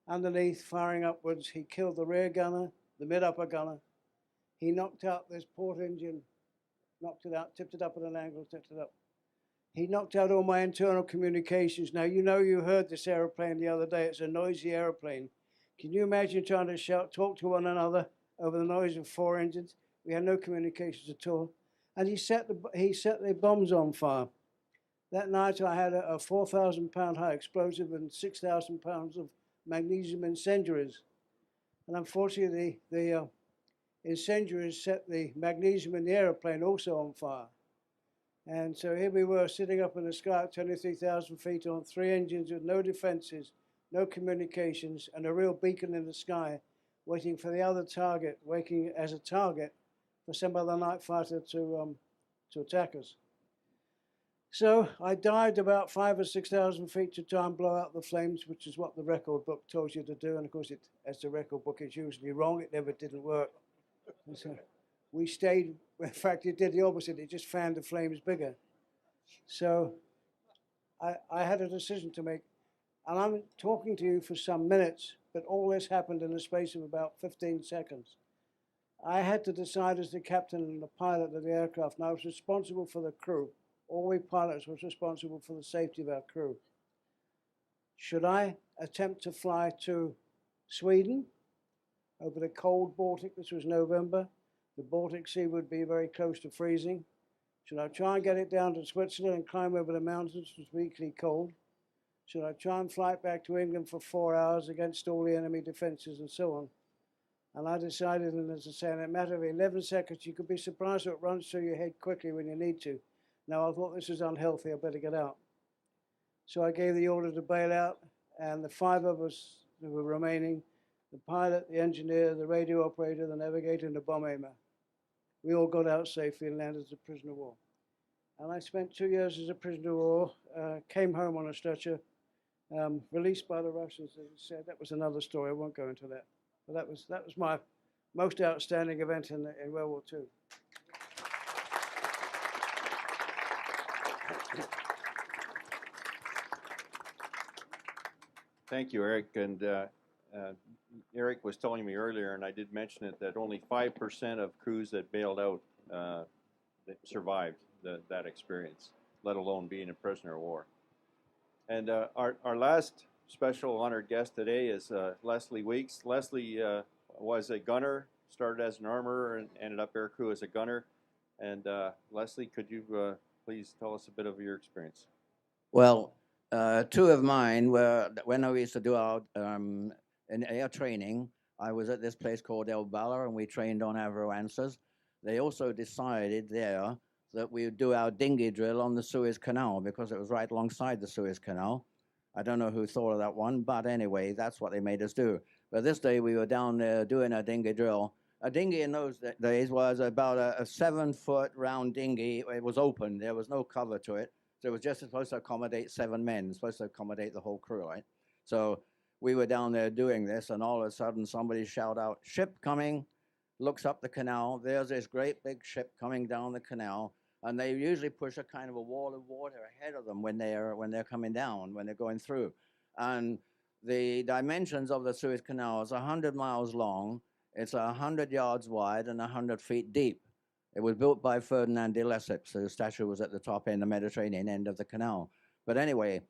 underneath, firing upwards. He killed the rear gunner, the mid-upper gunner. He knocked out this port engine, knocked it out, tipped it up at an angle, tipped it up. He knocked out all my internal communications. Now, you know, you heard this aeroplane the other day. It's a noisy aeroplane. Can you imagine trying to talk to one another over the noise of 4 engines? We had no communications at all. And he set the bombs on fire. That night I had a 4,000-pound high explosive and 6,000 pounds of magnesium incendiaries. And unfortunately, the incendiaries set the magnesium in the aeroplane also on fire. And so here we were sitting up in the sky at 23,000 feet on 3 engines with no defenses, no communications, and a real beacon in the sky, waiting for the other target, waiting as a target for some other night fighter to attack us. So I dived about 5,000 or 6,000 feet to try and blow out the flames, which is what the record book tells you to do. And of course, as the record book is usually wrong, it never didn't work. And so we stayed, in fact, it did the opposite. It just fanned the flames bigger. So I had a decision to make. And I'm talking to you for some minutes, but all this happened in the space of about 15 seconds. I had to decide as the captain and the pilot of the aircraft, and I was responsible for the crew. All we pilots was responsible for the safety of our crew. Should I attempt to fly to Sweden over the cold Baltic? This was November. The Baltic Sea would be very close to freezing. Should I try and get it down to Switzerland and climb over the mountains, which was equally cold? Should I try and fly it back to England for 4 hours against all the enemy defenses and so on? And I decided, and as I say, in a matter of 11 seconds, you could be surprised what runs through your head quickly when you need to. Now, I thought this was unhealthy, I better get out. So I gave the order to bail out, and the 5 of us who were remaining, the pilot, the engineer, the radio operator, the navigator, and the bomb aimer, we all got out safely and landed as a prisoner of war. And I spent 2 years as a prisoner of war, came home on a stretcher, released by the Russians, as I said. That was another story, I won't go into that. But that was my most outstanding event in World War II. Thank you, Eric. And Eric was telling me earlier, and I did mention it, that only 5% of crews that bailed out that survived that experience, let alone being a prisoner of war. And our last special honored guest today is Leslie Weeks. Leslie was a gunner, started as an armorer, and ended up aircrew as a gunner. And Leslie, could you please tell us a bit of your experience? Well, 2 of mine were when I used to do our in air training. I was at this place called El Bala, and we trained on Avro Answers. They also decided there that we would do our dinghy drill on the Suez Canal because it was right alongside the Suez Canal. I don't know who thought of that one, but anyway, that's what they made us do. But this day we were down there doing a dinghy drill. A dinghy in those days was about a 7-foot round dinghy. It was open. There was no cover to it. So it was just supposed to accommodate 7 men, supposed to accommodate the whole crew, right? So we were down there doing this, and all of a sudden somebody shout out, "Ship coming," looks up the canal. There's this great big ship coming down the canal, and they usually push a kind of a wall of water ahead of them when they're coming down, when they're going through. And the dimensions of the Suez Canal is 100 miles long. It's 100 yards wide and 100 feet deep. It was built by Ferdinand de Lesseps. The statue was at the top end, the Mediterranean end of the canal. But anyway,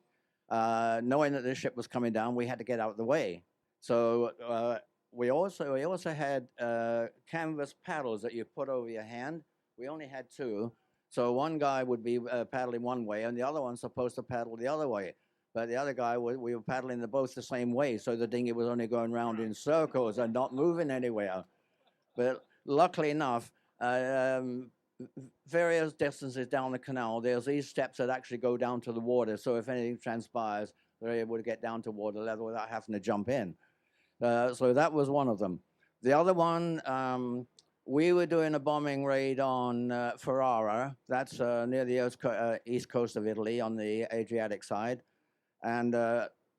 knowing that this ship was coming down, we had to get out of the way. So we also had canvas paddles that you put over your hand. We only had 2. So one guy would be paddling one way, and the other one's supposed to paddle the other way. But the other guy, we were paddling both the same way, so the dinghy was only going round in circles and not moving anywhere. But luckily enough, various distances down the canal, there's these steps that actually go down to the water. So if anything transpires, they're able to get down to water level without having to jump in. So that was one of them. The other one, we were doing a bombing raid on Ferrara. That's near the east coast of Italy on the Adriatic side. And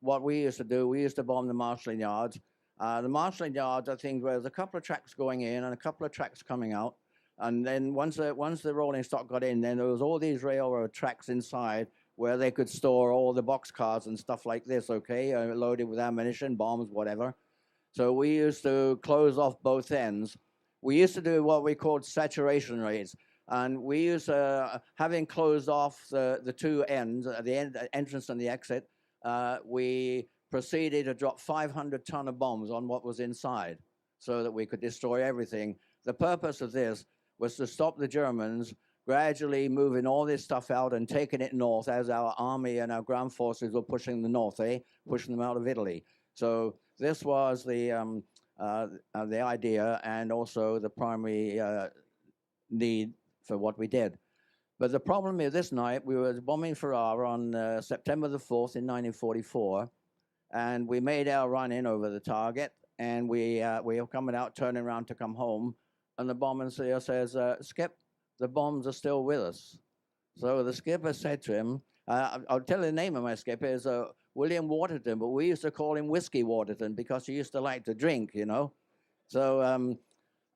what we used to do, we used to bomb the marshalling yards. The marshalling yards are things where there's a couple of tracks going in and a couple of tracks coming out. And then once the rolling stock got in, then there was all these railroad tracks inside where they could store all the boxcars and stuff like this, okay, loaded with ammunition, bombs, whatever. So we used to close off both ends. We used to do what we called saturation raids. And we used, having closed off the 2 ends, the entrance and the exit, we proceeded to drop 500 ton of bombs on what was inside so that we could destroy everything. The purpose of this was to stop the Germans gradually moving all this stuff out and taking it north as our army and our ground forces were pushing the north, pushing them out of Italy. So this was the idea and also the primary need for what we did. But the problem is this night, we were bombing Ferrara on September the 4th in 1944, and we made our run in over the target, and we were coming out, turning around to come home, and the bomber says, "Skip, the bombs are still with us." So the skipper said to him, I'll tell you the name of my skipper is William Waterton, but we used to call him Whiskey Waterton because he used to like to drink, you know. So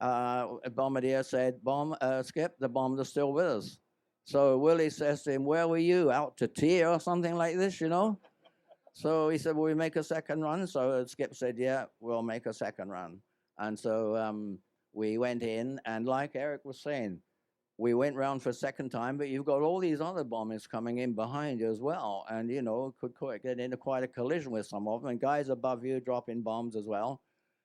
Bombardier said, "Skip, the bombs are still with us." So Willie says to him, "Where were you, out to tea or something like this, you know?" So he said, "Will we make a second run?" So Skip said, "Yeah, we'll make a second run." And so we went in, and like Eric was saying, we went round for a second time, but you've got all these other bombers coming in behind you as well, and, you know, could get into quite a collision with some of them, and guys above you dropping bombs as well.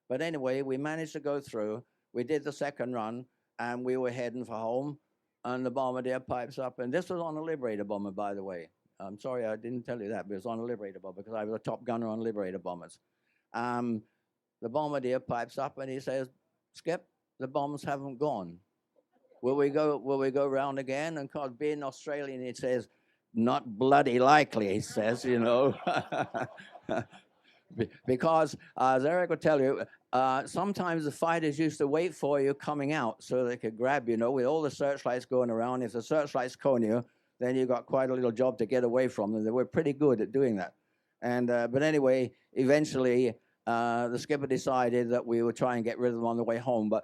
But anyway, we managed to go through. We did the second run, and we were heading for home, and the Bombardier pipes up, and this was on a Liberator bomber, by the way. I'm sorry I didn't tell you that, but it was on a Liberator bomber because I was a top gunner on Liberator bombers. The Bombardier pipes up, and he says, "Skip, the bombs haven't gone. Will we go round again?" And because being Australian, he says, "Not bloody likely," he says, you know. Because, as Eric would tell you, sometimes the fighters used to wait for you coming out so they could grab you, know, with all the searchlights going around. If the searchlights cone you, then you got quite a little job to get away from them. They were pretty good at doing that. And but anyway, eventually, the skipper decided that we would try and get rid of them on the way home, but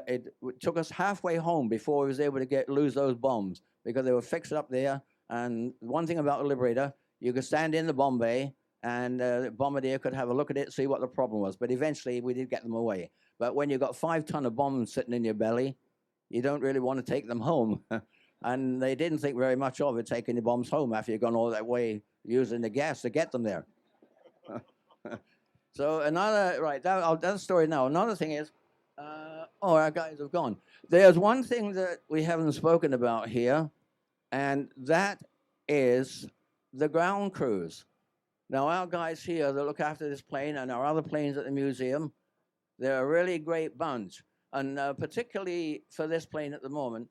it took us halfway home before we was able to lose those bombs because they were fixed up there. And one thing about the Liberator, you could stand in the bomb bay, and the Bombardier could have a look at it, see what the problem was. But eventually, we did get them away. But when you've got 5 ton of bombs sitting in your belly, you don't really want to take them home. And they didn't think very much of it, taking the bombs home after you've gone all that way using the gas to get them there. So another, right, that's the story now. Another thing is, our guys have gone. There's one thing that we haven't spoken about here, and that is the ground crews. Now, our guys here that look after this plane and our other planes at the museum, they're a really great bunch. And particularly for this plane at the moment,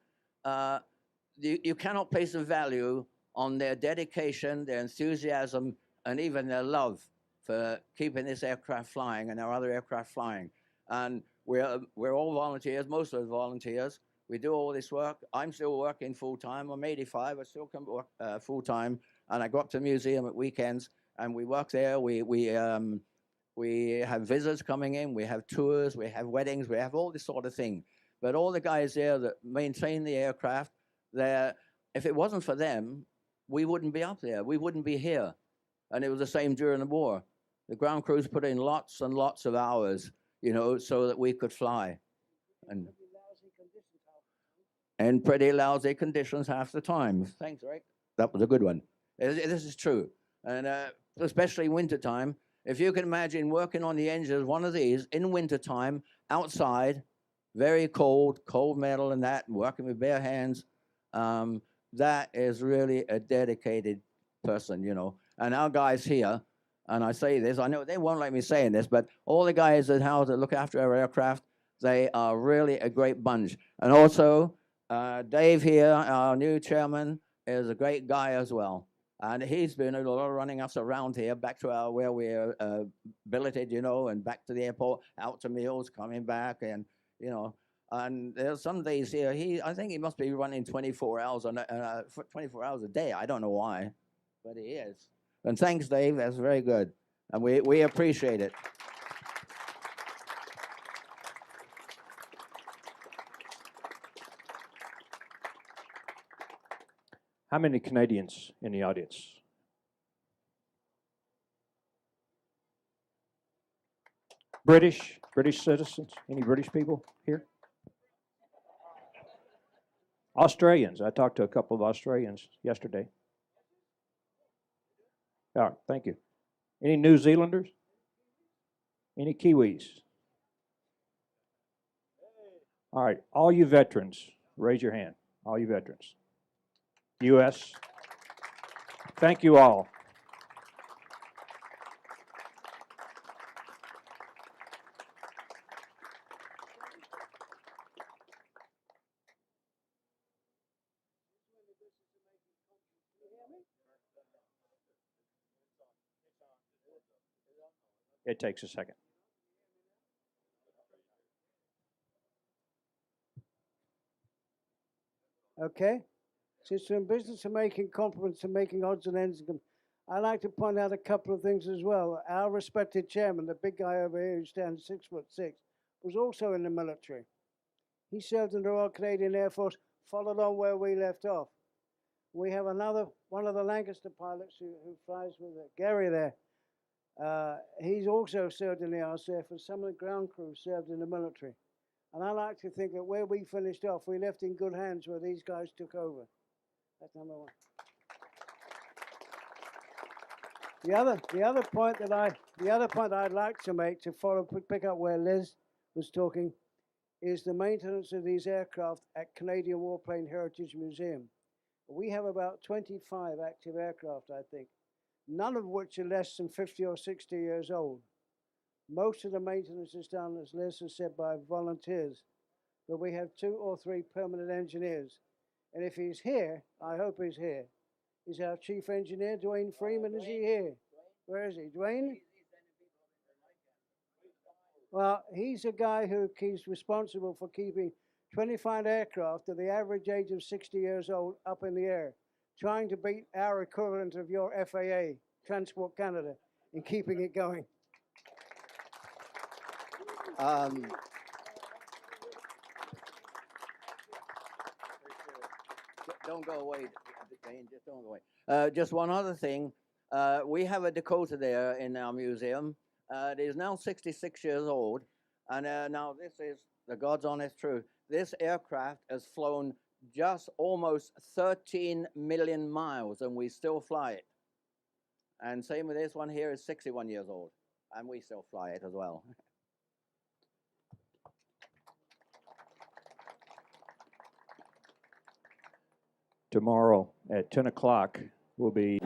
you cannot place a value on their dedication, their enthusiasm, and even their love for keeping this aircraft flying and our other aircraft flying. And we're all volunteers, most of us volunteers. We do all this work. I'm still working full-time. I'm 85. I still come work full-time. And I go up to the museum at weekends, and we work there. We have visitors coming in. We have tours. We have weddings. We have all this sort of thing. But all the guys there that maintain the aircraft, if it wasn't for them, we wouldn't be up there. We wouldn't be here. And it was the same during the war. The ground crews put in lots and lots of hours, so that we could fly. And pretty lousy conditions half the time. Thanks, Rick. That was a good one. This is true. And especially wintertime. If you can imagine working on the engines, one of these, in wintertime, outside, very cold metal and that, and working with bare hands, that is really a dedicated person, And our guys here, and I say this, I know they won't like me saying this, but all the guys that look after our aircraft, they are really a great bunch. And also, Dave here, our new chairman, is a great guy as well. And he's been a lot of running us around here, back to where we're billeted, and back to the airport, out to meals, coming back, and, and there's some days here, I think he must be running 24 hours a day. I don't know why, but he is. And thanks, Dave. That's very good. And we appreciate it. How many Canadians in the audience? British citizens? Any British people here? Australians. I talked to a couple of Australians yesterday. All right, thank you. Any New Zealanders? Any Kiwis? All right, all you veterans, raise your hand. All you veterans. U.S. Thank you all. It takes a second. Okay. Since we're in business of making compliments and making odds and ends, I'd like to point out a couple of things as well. Our respected chairman, the big guy over here who stands 6'6", was also in the military. He served in the Royal Canadian Air Force, followed on where we left off. We have one of the Lancaster pilots who flies with Gary there. He's also served in the RCAF, and some of the ground crew served in the military. And I like to think that where we finished off, we left in good hands where these guys took over. That's number one. The other point I'd like to make to pick up where Liz was talking is the maintenance of these aircraft at Canadian Warplane Heritage Museum. We have about 25 active aircraft, I think, none of which are less than 50 or 60 years old. Most of the maintenance is done, as Liz has said, by volunteers, but we have 2 or 3 permanent engineers. And if he's here, I hope he's here, is our chief engineer, Dwayne Freeman. Is he here? Where is he? Dwayne? Well, he's a guy who keeps responsible for keeping 25 aircraft at the average age of 60 years old up in the air, trying to beat our equivalent of your FAA, Transport Canada, in keeping it going. Don't go away, Dane, just don't go away. Just one other thing. We have a Dakota there in our museum. It is now 66 years old. And now this is the God's honest truth. This aircraft has flown just almost 13 million miles, and we still fly it. And same with this one here, is 61 years old, and we still fly it as well. Tomorrow at 10 o'clock will be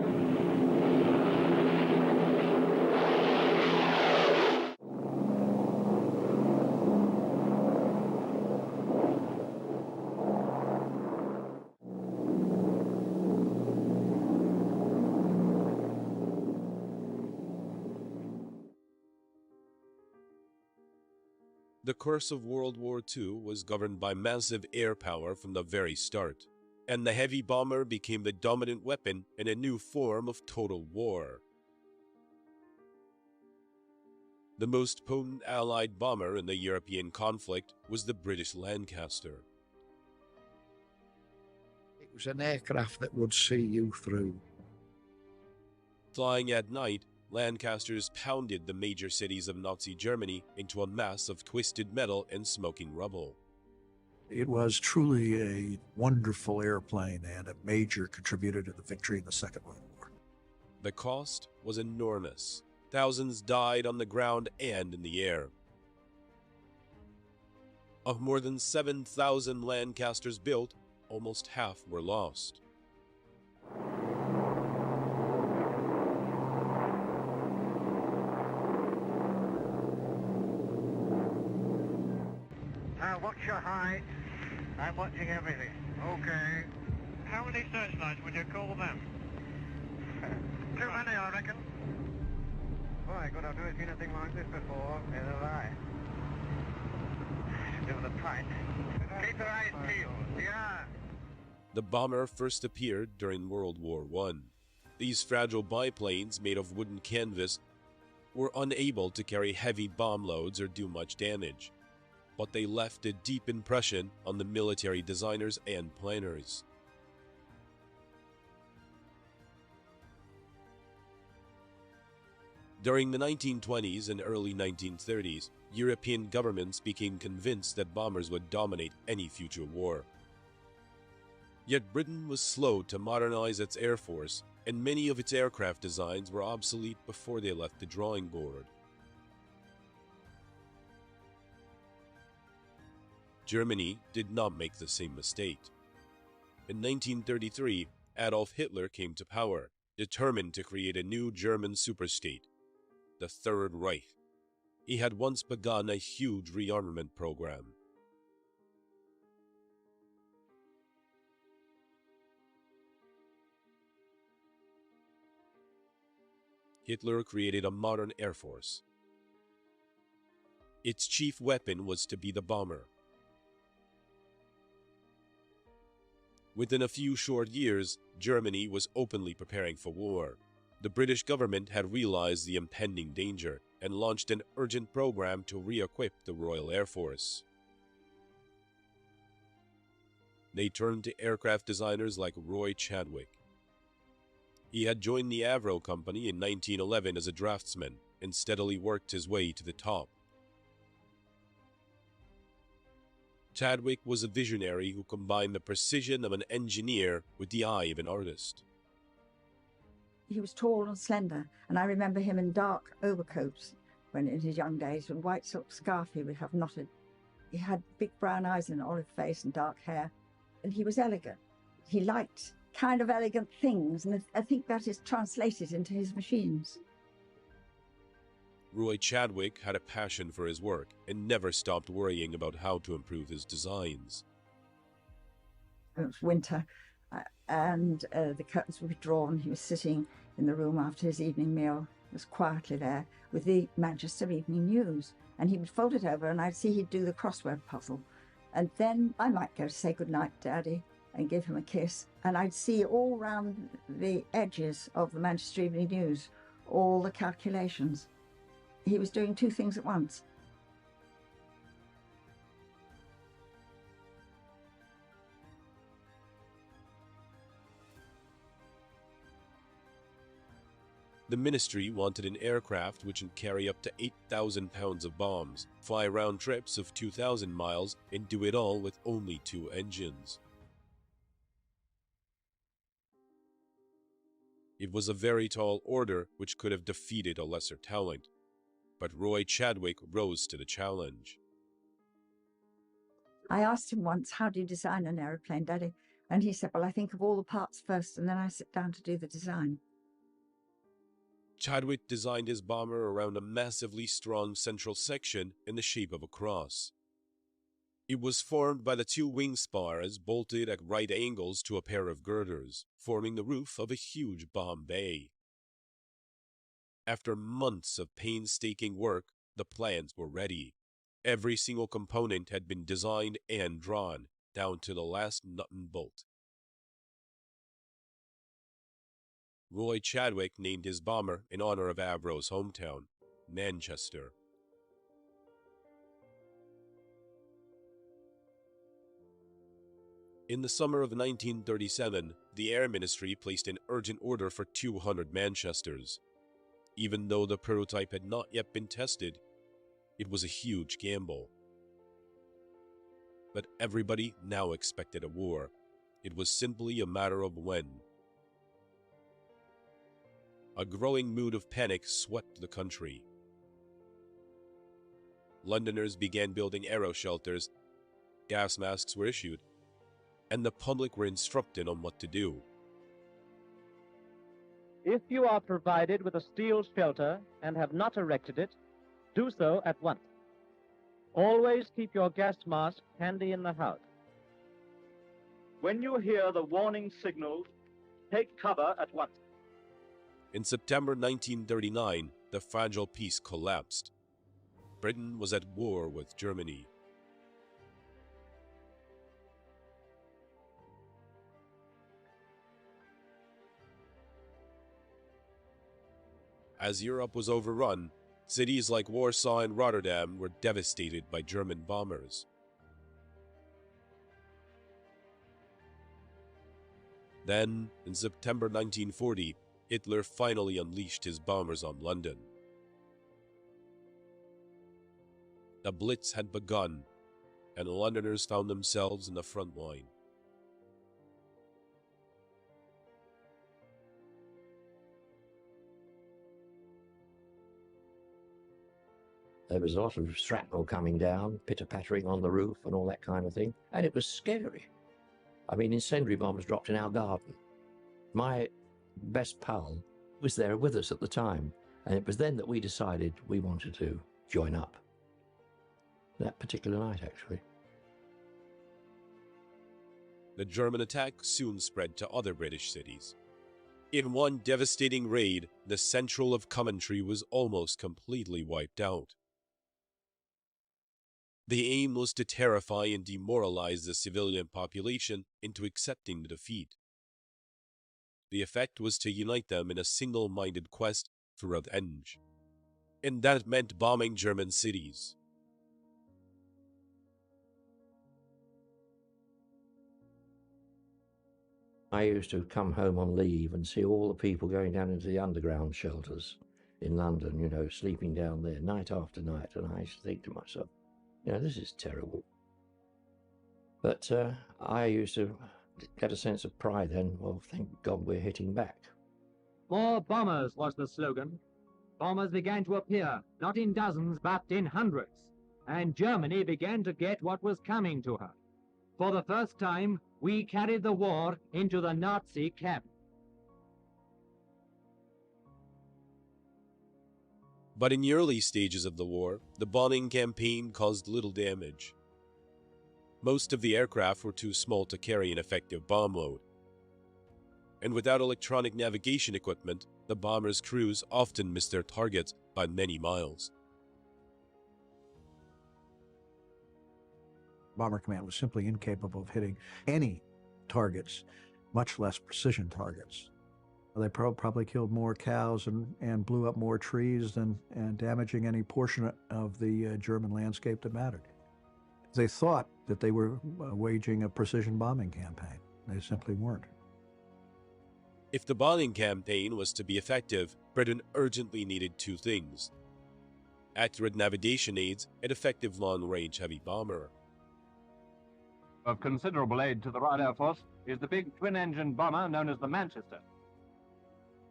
The course of World War II was governed by massive air power from the very start, and the heavy bomber became the dominant weapon in a new form of total war. The most potent Allied bomber in the European conflict was the British Lancaster. It was an aircraft that would see you through. Flying at night, Lancasters pounded the major cities of Nazi Germany into a mass of twisted metal and smoking rubble. It was truly a wonderful airplane and a major contributor to the victory in the Second World War. The cost was enormous. Thousands died on the ground and in the air. Of more than 7,000 Lancasters built, almost half were lost. Watch your height. I'm watching everything. Okay. How many searchlights would you call them? Too many, I reckon. Boy, God, I've never seen anything like this before. Neither have I. Do the pint. Keep your eyes peeled. Yeah. The bomber first appeared during World War I. These fragile biplanes made of wooden canvas were unable to carry heavy bomb loads or do much damage, but they left a deep impression on the military designers and planners. During the 1920s and early 1930s, European governments became convinced that bombers would dominate any future war. Yet Britain was slow to modernize its air force, and many of its aircraft designs were obsolete before they left the drawing board. Germany did not make the same mistake. In 1933, Adolf Hitler came to power, determined to create a new German superstate, the Third Reich. He had once begun a huge rearmament program. Hitler created a modern air force. Its chief weapon was to be the bomber. Within a few short years, Germany was openly preparing for war. The British government had realized the impending danger and launched an urgent program to re-equip the Royal Air Force. They turned to aircraft designers like Roy Chadwick. He had joined the Avro Company in 1911 as a draftsman and steadily worked his way to the top. Chadwick was a visionary who combined the precision of an engineer with the eye of an artist. He was tall and slender, and I remember him in dark overcoats when in his young days, with white silk scarf he would have knotted. He had big brown eyes and an olive face and dark hair, and he was elegant. He liked kind of elegant things, and I think that is translated into his machines. Roy Chadwick had a passion for his work and never stopped worrying about how to improve his designs. It was winter, and the curtains would be drawn. He was sitting in the room after his evening meal, was quietly there, with the Manchester Evening News. And he would fold it over, and I'd see he'd do the crossword puzzle. And then I might go to say goodnight, Daddy, and give him a kiss. And I'd see all round the edges of the Manchester Evening News, all the calculations. He was doing two things at once. The ministry wanted an aircraft which would carry up to 8,000 pounds of bombs, fly round trips of 2,000 miles, and do it all with only 2 engines. It was a very tall order which could have defeated a lesser talent, but Roy Chadwick rose to the challenge. I asked him once, how do you design an aeroplane, Daddy? And he said, well, I think of all the parts first, and then I sit down to do the design. Chadwick designed his bomber around a massively strong central section in the shape of a cross. It was formed by the 2 wing spars bolted at right angles to a pair of girders, forming the roof of a huge bomb bay. After months of painstaking work, the plans were ready, Every single component had been designed and drawn, down to the last nut and bolt. Roy Chadwick named his bomber in honor of Avro's hometown, Manchester. In the summer of 1937, the Air Ministry placed an urgent order for 200 Manchesters. Even though the prototype had not yet been tested, it was a huge gamble. But everybody now expected a war. It was simply a matter of when. A growing mood of panic swept the country. Londoners began building aero shelters, gas masks were issued, and the public were instructed on what to do. If you are provided with a steel shelter and have not erected it, do so at once. Always keep your gas mask handy in the house. When you hear the warning signals, take cover at once. In September 1939, the fragile peace collapsed. Britain was at war with Germany. As Europe was overrun, cities like Warsaw and Rotterdam were devastated by German bombers. Then, in September 1940, Hitler finally unleashed his bombers on London. The Blitz had begun, and Londoners found themselves in the front line. There was a lot of shrapnel coming down, pitter-pattering on the roof and all that kind of thing, and it was scary. I mean, incendiary bombs dropped in our garden. My best pal was there with us at the time, and it was then that we decided we wanted to join up. That particular night, actually. The German attack soon spread to other British cities. In one devastating raid, the central of Coventry was almost completely wiped out. The aim was to terrify and demoralize the civilian population into accepting the defeat. The effect was to unite them in a single-minded quest for revenge. And that meant bombing German cities. I used to come home on leave and see all the people going down into the underground shelters in London, you know, sleeping down there night after night, and I used to think to myself, you know, this is terrible. But I used to get a sense of pride then. Well, thank God we're hitting back. More bombers was the slogan. Bombers began to appear, not in dozens, but in hundreds. And Germany began to get what was coming to her. For the first time, we carried the war into the Nazi camp. But in the early stages of the war, the bombing campaign caused little damage. Most of the aircraft were too small to carry an effective bomb load. And without electronic navigation equipment, the bombers' crews often missed their targets by many miles. Bomber Command was simply incapable of hitting any targets, much less precision targets. They probably killed more cows and blew up more trees and damaging any portion of the German landscape that mattered. They thought that they were waging a precision bombing campaign. They simply weren't. If the bombing campaign was to be effective, Britain urgently needed two things: accurate navigation aids and effective long-range heavy bomber. Of considerable aid to the Royal Air Force is the big twin-engine bomber known as the Manchester.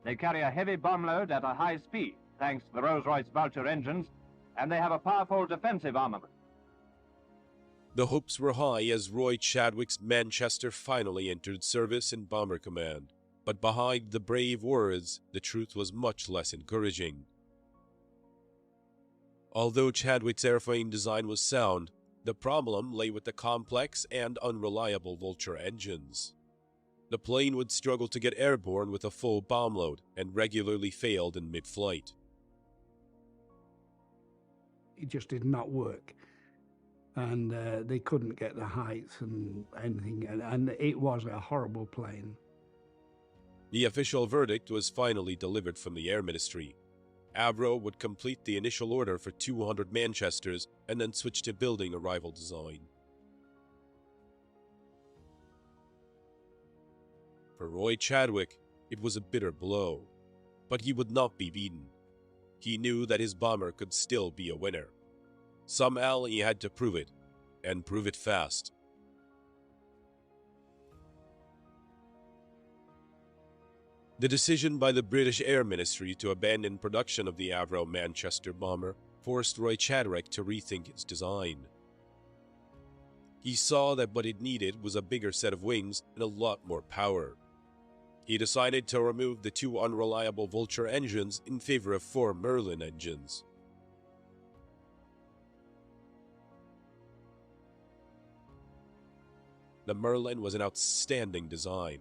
They carry a heavy bomb load at a high speed, thanks to the Rolls-Royce Vulture engines, and they have a powerful defensive armament. The hopes were high as Roy Chadwick's Manchester finally entered service in Bomber Command. But behind the brave words, the truth was much less encouraging. Although Chadwick's airframe design was sound, the problem lay with the complex and unreliable Vulture engines. The plane would struggle to get airborne with a full bomb load and regularly failed in mid-flight. It just did not work. and they couldn't get the height and anything, and it was a horrible plane. The official verdict was finally delivered from the Air Ministry. Avro would complete the initial order for 200 Manchesters and then switch to building a rival design. For Roy Chadwick, it was a bitter blow, but he would not be beaten. He knew that his bomber could still be a winner. Somehow he had to prove it, and prove it fast. The decision by the British Air Ministry to abandon production of the Avro Manchester bomber forced Roy Chadwick to rethink its design. He saw that what it needed was a bigger set of wings and a lot more power. He decided to remove the 2 unreliable Vulture engines in favor of 4 Merlin engines. The Merlin was an outstanding design,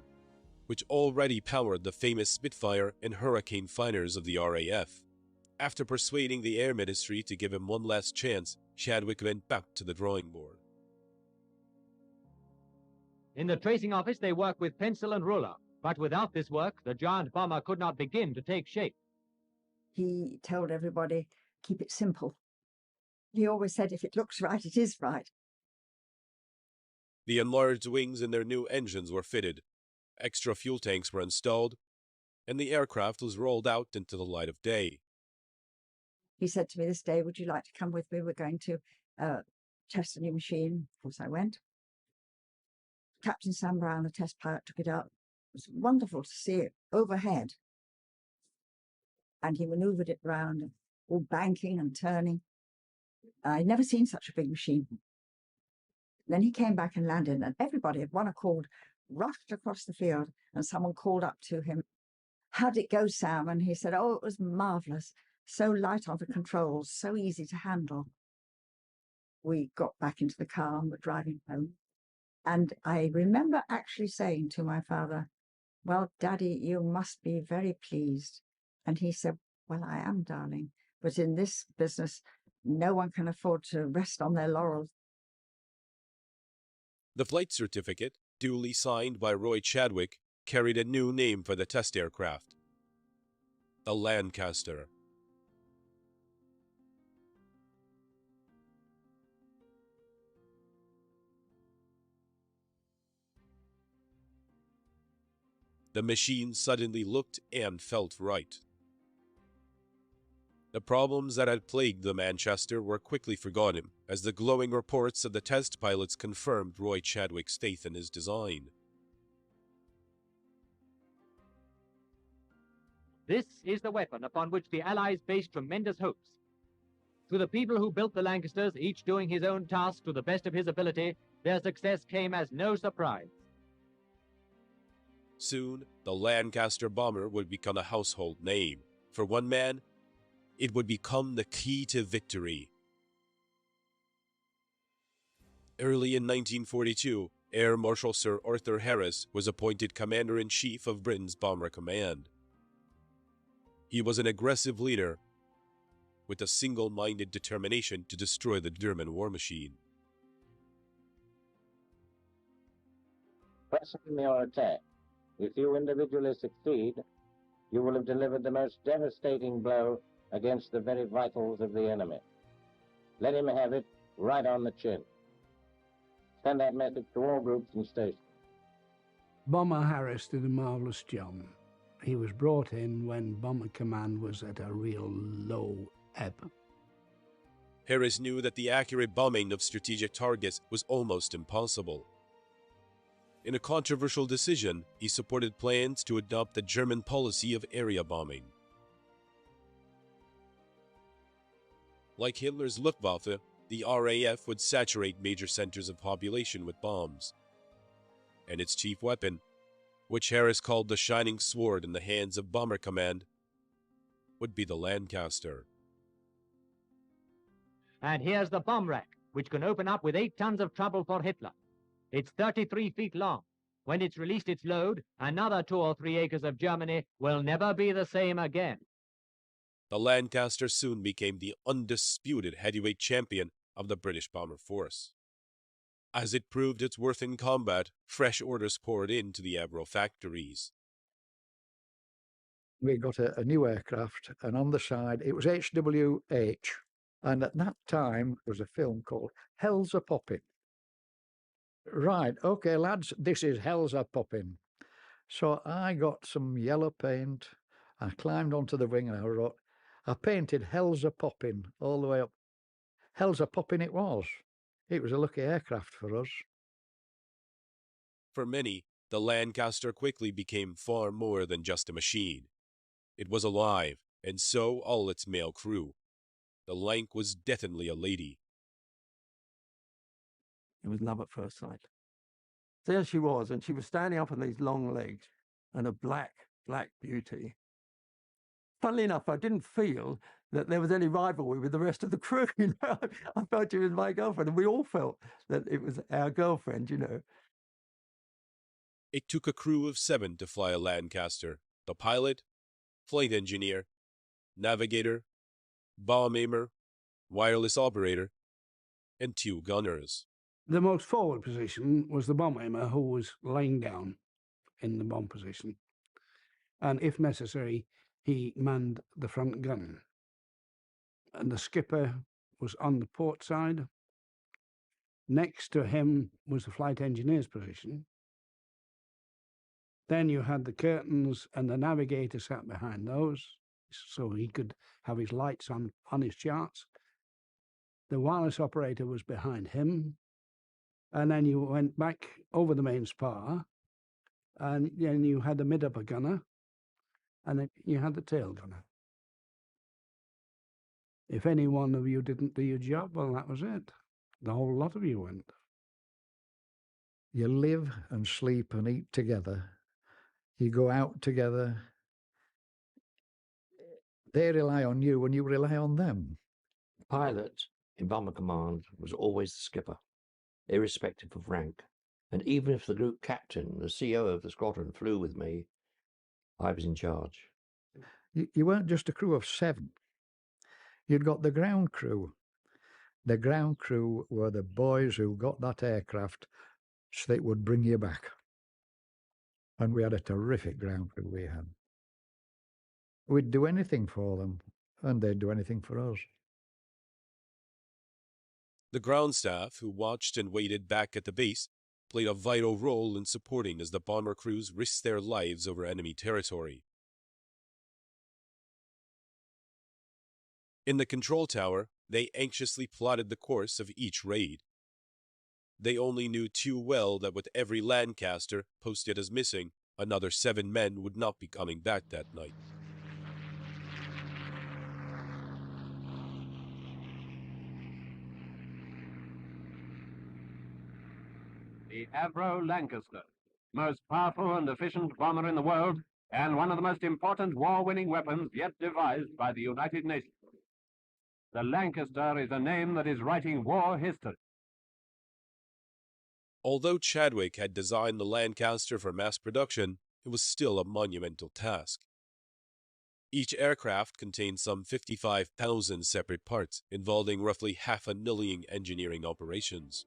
which already powered the famous Spitfire and Hurricane fighters of the RAF. After persuading the Air Ministry to give him one last chance, Chadwick went back to the drawing board. In the tracing office, they work with pencil and ruler, but without this work, the giant bomber could not begin to take shape. He told everybody, keep it simple. He always said, if it looks right, it is right. The enlarged wings and their new engines were fitted, extra fuel tanks were installed, and the aircraft was rolled out into the light of day. He said to me this day, would you like to come with me? We're going to test a new machine. Of course I went. Captain Sam Brown, the test pilot, took it up. It was wonderful to see it overhead. And he manoeuvred it round, all banking and turning. I'd never seen such a big machine. Then he came back and landed, and everybody at one accord rushed across the field, and someone called up to him, how'd it go, Sam? And he said, oh, it was marvellous. So light on the controls, so easy to handle. We got back into the car and were driving home. And I remember actually saying to my father, well, Daddy, you must be very pleased. And he said, well, I am, darling. But in this business, no one can afford to rest on their laurels. The flight certificate, duly signed by Roy Chadwick, carried a new name for the test aircraft: the Lancaster. The machine suddenly looked and felt right. The problems that had plagued the Manchester were quickly forgotten, as the glowing reports of the test pilots confirmed Roy Chadwick's faith in his design. This is the weapon upon which the Allies based tremendous hopes. To the people who built the Lancasters, each doing his own task to the best of his ability, their success came as no surprise. Soon, the Lancaster bomber would become a household name. For one man, it would become the key to victory. Early in 1942, Air Marshal Sir Arthur Harris was appointed Commander-in-Chief of Britain's Bomber Command. He was an aggressive leader with a single-minded determination to destroy the German war machine. Press in your attack. If you individually succeed, you will have delivered the most devastating blow against the very vitals of the enemy. Let him have it right on the chin. Send that message to all groups and stations. Bomber Harris did a marvellous job. He was brought in when Bomber Command was at a real low ebb. Harris knew that the accurate bombing of strategic targets was almost impossible. In a controversial decision, he supported plans to adopt the German policy of area bombing. Like Hitler's Luftwaffe, the RAF would saturate major centers of population with bombs. And its chief weapon, which Harris called the shining sword in the hands of Bomber Command, would be the Lancaster. And here's the bomb rack, which can open up with 8 tons of trouble for Hitler. It's 33 feet long. When it's released its load, another 2 or 3 acres of Germany will never be the same again. The Lancaster soon became the undisputed heavyweight champion of the British bomber force. As it proved its worth in combat, fresh orders poured into the Avro factories. We got a new aircraft, and on the side it was HWH. And at that time, there was a film called Hell's a Poppin'. Right, okay, lads, this is Hell's a Poppin'. So I got some yellow paint, I climbed onto the wing and I painted Hell's a Poppin' all the way up. Hell's a Poppin' it was. It was a lucky aircraft for us. For many, the Lancaster quickly became far more than just a machine. It was alive, and so all its male crew. The Lanc was definitely a lady. It was love at first sight. There she was, and she was standing up on these long legs, and a black beauty. Funnily enough, I didn't feel that there was any rivalry with the rest of the crew. You know, I felt she was my girlfriend, and we all felt that it was our girlfriend. You know. It took a crew of 7 to fly a Lancaster: the pilot, flight engineer, navigator, bomb aimer, wireless operator, and 2 gunners. The most forward position was the bomb aimer, who was lying down in the bomb position. And if necessary, he manned the front gun. And the skipper was on the port side. Next to him was the flight engineer's position. Then you had the curtains, and the navigator sat behind those, so he could have his lights on his charts. The wireless operator was behind him. And then you went back over the main spar, and then you had the mid-upper gunner, and then you had the tail gunner. If any one of you didn't do your job, well, that was it. The whole lot of you went. You live and sleep and eat together. You go out together. They rely on you and you rely on them. The pilot in Bomber Command was always the skipper, irrespective of rank. And even if the group captain, the CO of the squadron, flew with me, I was in charge. You weren't just a crew of 7. You'd got the ground crew. The ground crew were the boys who got that aircraft so that it would bring you back. And we had a terrific ground crew we had. We'd do anything for them, and they'd do anything for us. The ground staff, who watched and waited back at the base, played a vital role in supporting as the bomber crews risked their lives over enemy territory. In the control tower, they anxiously plotted the course of each raid. They only knew too well that with every Lancaster posted as missing, another 7 men would not be coming back that night. The Avro Lancaster, most powerful and efficient bomber in the world, and one of the most important war-winning weapons yet devised by the United Nations. The Lancaster is a name that is writing war history. Although Chadwick had designed the Lancaster for mass production, it was still a monumental task. Each aircraft contained some 55,000 separate parts, involving roughly 500,000 engineering operations.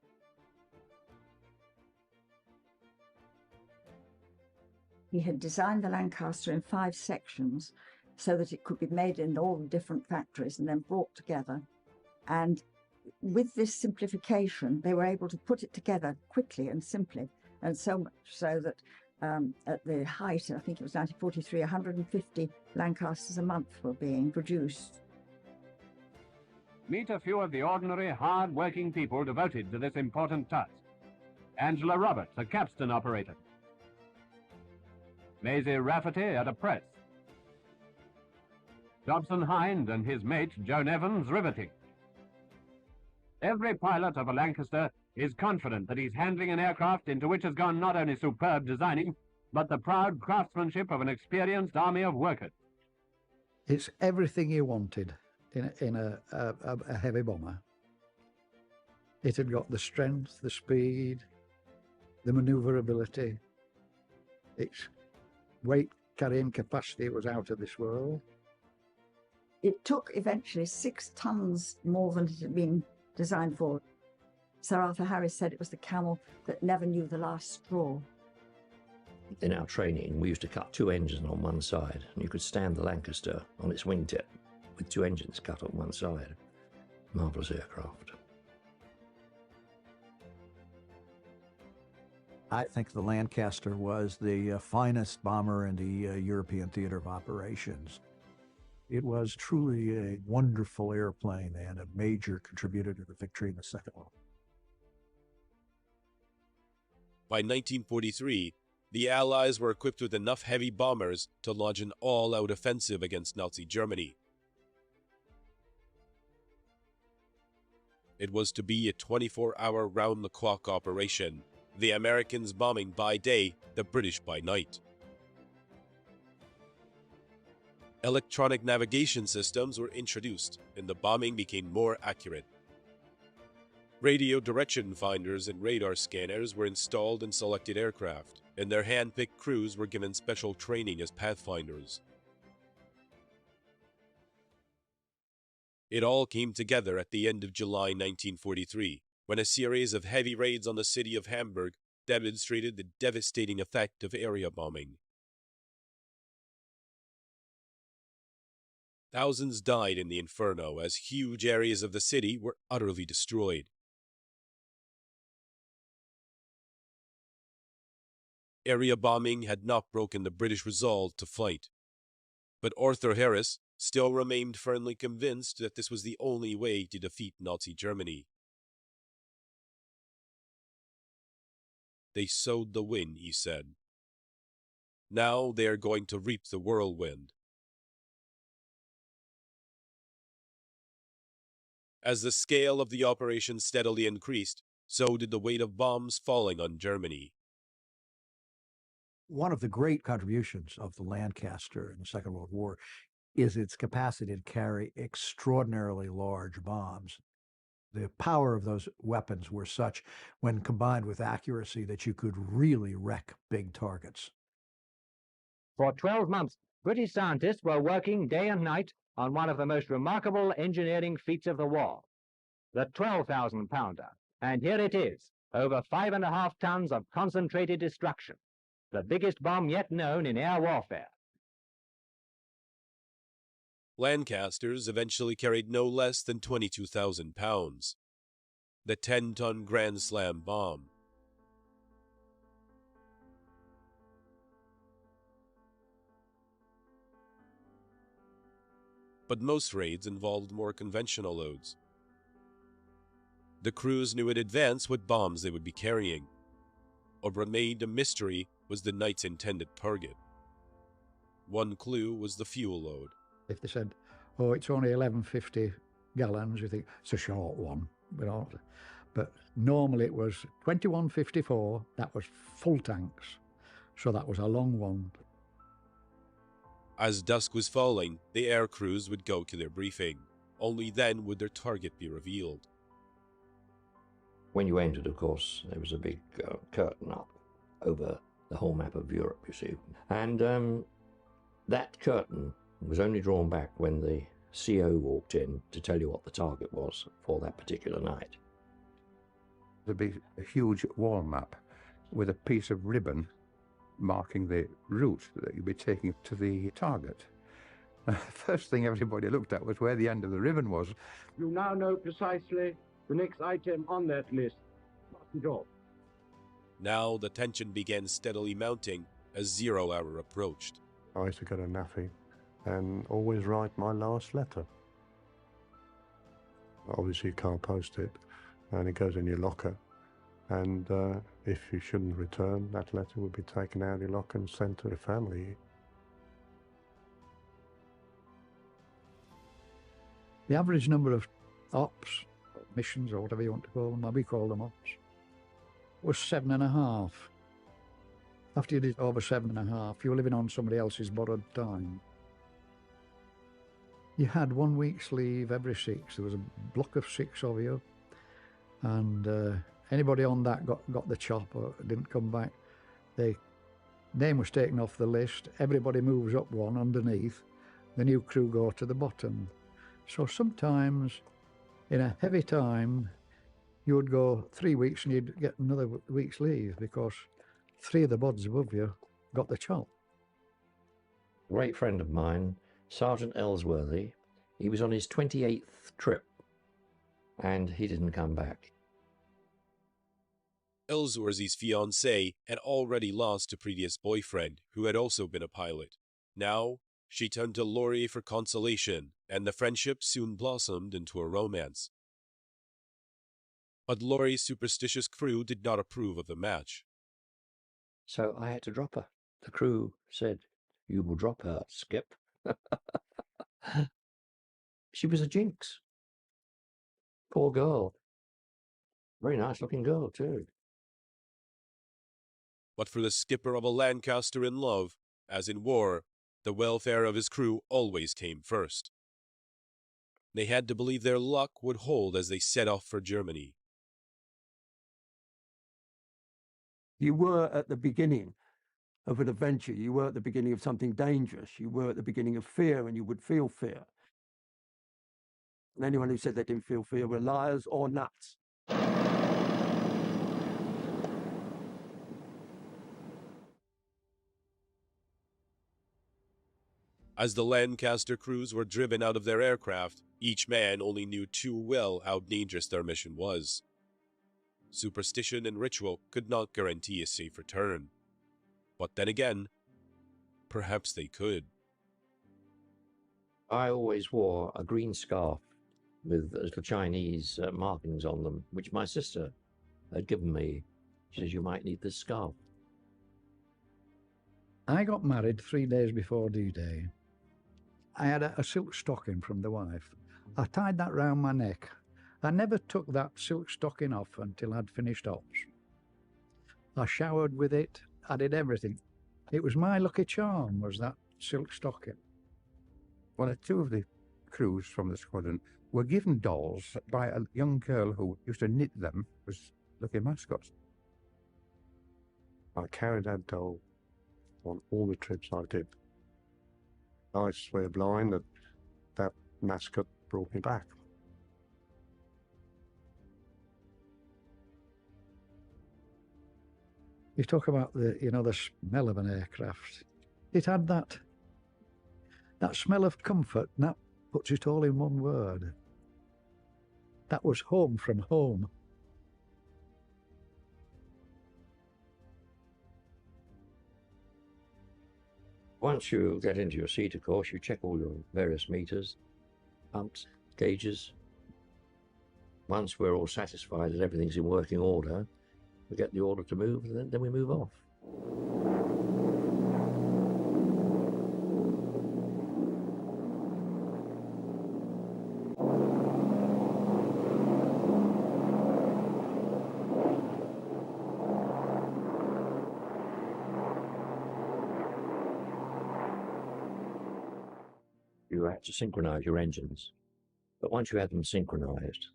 He had designed the Lancaster in 5 sections so that it could be made in all the different factories and then brought together. And with this simplification, they were able to put it together quickly and simply, and so much so that at the height, I think it was 1943, 150 Lancasters a month were being produced. Meet a few of the ordinary, hard-working people devoted to this important task. Angela Roberts, a capstan operator. Maisie Rafferty at a press. Dobson Hind and his mate, Joan Evans, riveting. Every pilot of a Lancaster is confident that he's handling an aircraft into which has gone not only superb designing, but the proud craftsmanship of an experienced army of workers. It's everything you wanted in a heavy bomber. It had got the strength, the speed, the maneuverability. Its weight carrying capacity was out of this world. It took eventually 6 tons more than it had been designed for. Sir Arthur Harris said it was the camel that never knew the last straw. In our training, we used to cut two engines on one side, and you could stand the Lancaster on its wingtip with two engines cut on one side. Marvellous aircraft. I think the Lancaster was the finest bomber in the European theater of operations. It was truly a wonderful airplane and a major contributor to the victory in the Second World War. By 1943, the Allies were equipped with enough heavy bombers to launch an all-out offensive against Nazi Germany. It was to be a 24-hour round-the-clock operation, the Americans bombing by day, the British by night. Electronic navigation systems were introduced, and the bombing became more accurate. Radio direction finders and radar scanners were installed in selected aircraft, and their hand-picked crews were given special training as pathfinders. It all came together at the end of July 1943, when a series of heavy raids on the city of Hamburg demonstrated the devastating effect of area bombing. Thousands died in the inferno as huge areas of the city were utterly destroyed. Area bombing had not broken the British resolve to fight, but Arthur Harris still remained firmly convinced that this was the only way to defeat Nazi Germany. They sowed the wind, he said. Now they are going to reap the whirlwind. As the scale of the operation steadily increased, so did the weight of bombs falling on Germany. One of the great contributions of the Lancaster in the Second World War is its capacity to carry extraordinarily large bombs. The power of those weapons were such, when combined with accuracy, that you could really wreck big targets. For 12 months, British scientists were working day and night on one of the most remarkable engineering feats of the war, the 12,000-pounder. And here it is, over 5.5 tons of concentrated destruction, the biggest bomb yet known in air warfare. Lancasters eventually carried no less than 22,000 pounds. The 10-ton Grand Slam bomb. But most raids involved more conventional loads. The crews knew in advance what bombs they would be carrying. What remained a mystery was the night's intended target. One clue was the fuel load. If they said, oh, it's only 1150 gallons, you think, it's a short one. But normally it was 2154, that was full tanks. So that was a long one. As dusk was falling, the air crews would go to their briefing. Only then would their target be revealed. When you entered, of course, there was a big curtain up over the whole map of Europe, you see. And that curtain was only drawn back when the CO walked in to tell you what the target was for that particular night. There'd be a huge wall map with a piece of ribbon marking the route that you'd be taking to the target. The first thing everybody looked at was where the end of the ribbon was. You now know precisely the next item on that list. Now the tension began steadily mounting as 0 hour approached. I used to go to NAFI and always write my last letter. Obviously you can't post it, and it goes in your locker. And if you shouldn't return, that letter would be taken out of your locker and sent to the family. The average number of ops, missions, or whatever you want to call them, we call them ops, was 7.5. After you did over 7.5, you were living on somebody else's borrowed time. You had 1 week's leave every 6. There was a block of 6 of you, and anybody on that got the chop or didn't come back. The name was taken off the list. Everybody moves up one underneath. The new crew go to the bottom. So sometimes In a heavy time, you would go 3 weeks and you'd get another week's leave because 3 of the bods above you got the chop. A great friend of mine, Sergeant Ellsworthy, he was on his 28th trip and he didn't come back. Ellsworthy's fiancée had already lost a previous boyfriend who had also been a pilot. Now, she turned to Laurie for consolation, and the friendship soon blossomed into a romance. But Laurie's superstitious crew did not approve of the match. So I had to drop her. The crew said, "You will drop her, Skip." She was a jinx. Poor girl. Very nice looking girl, too. But for the skipper of a Lancaster in love, as in war, the welfare of his crew always came first. They had to believe their luck would hold as they set off for Germany. You were at the beginning of an adventure. You were at the beginning of something dangerous. You were at the beginning of fear, and you would feel fear. And anyone who said they didn't feel fear were liars or nuts. As the Lancaster crews were driven out of their aircraft, each man only knew too well how dangerous their mission was. Superstition and ritual could not guarantee a safe return. But then again, perhaps they could. I always wore a green scarf with little Chinese markings on them, which my sister had given me. She says, "You might need this scarf." I got married 3 days before D-Day. I had a silk stocking from the wife. I tied that round my neck. I never took that silk stocking off until I'd finished ops. I showered with it. I did everything. It was my lucky charm, was that silk stocking. Well, 2 of the crews from the squadron were given dolls by a young girl who used to knit them as lucky mascots. I carried that doll on all the trips I did. I swear blind that that mascot brought me back. You talk about the smell of an aircraft. It had that smell of comfort, and that puts it all in one word. That was home from home. Once you get into your seat, of course, you check all your various meters, pumps, gauges. Once we're all satisfied that everything's in working order, we get the order to move, and then we move off. You have to synchronize your engines. But once you have them synchronized,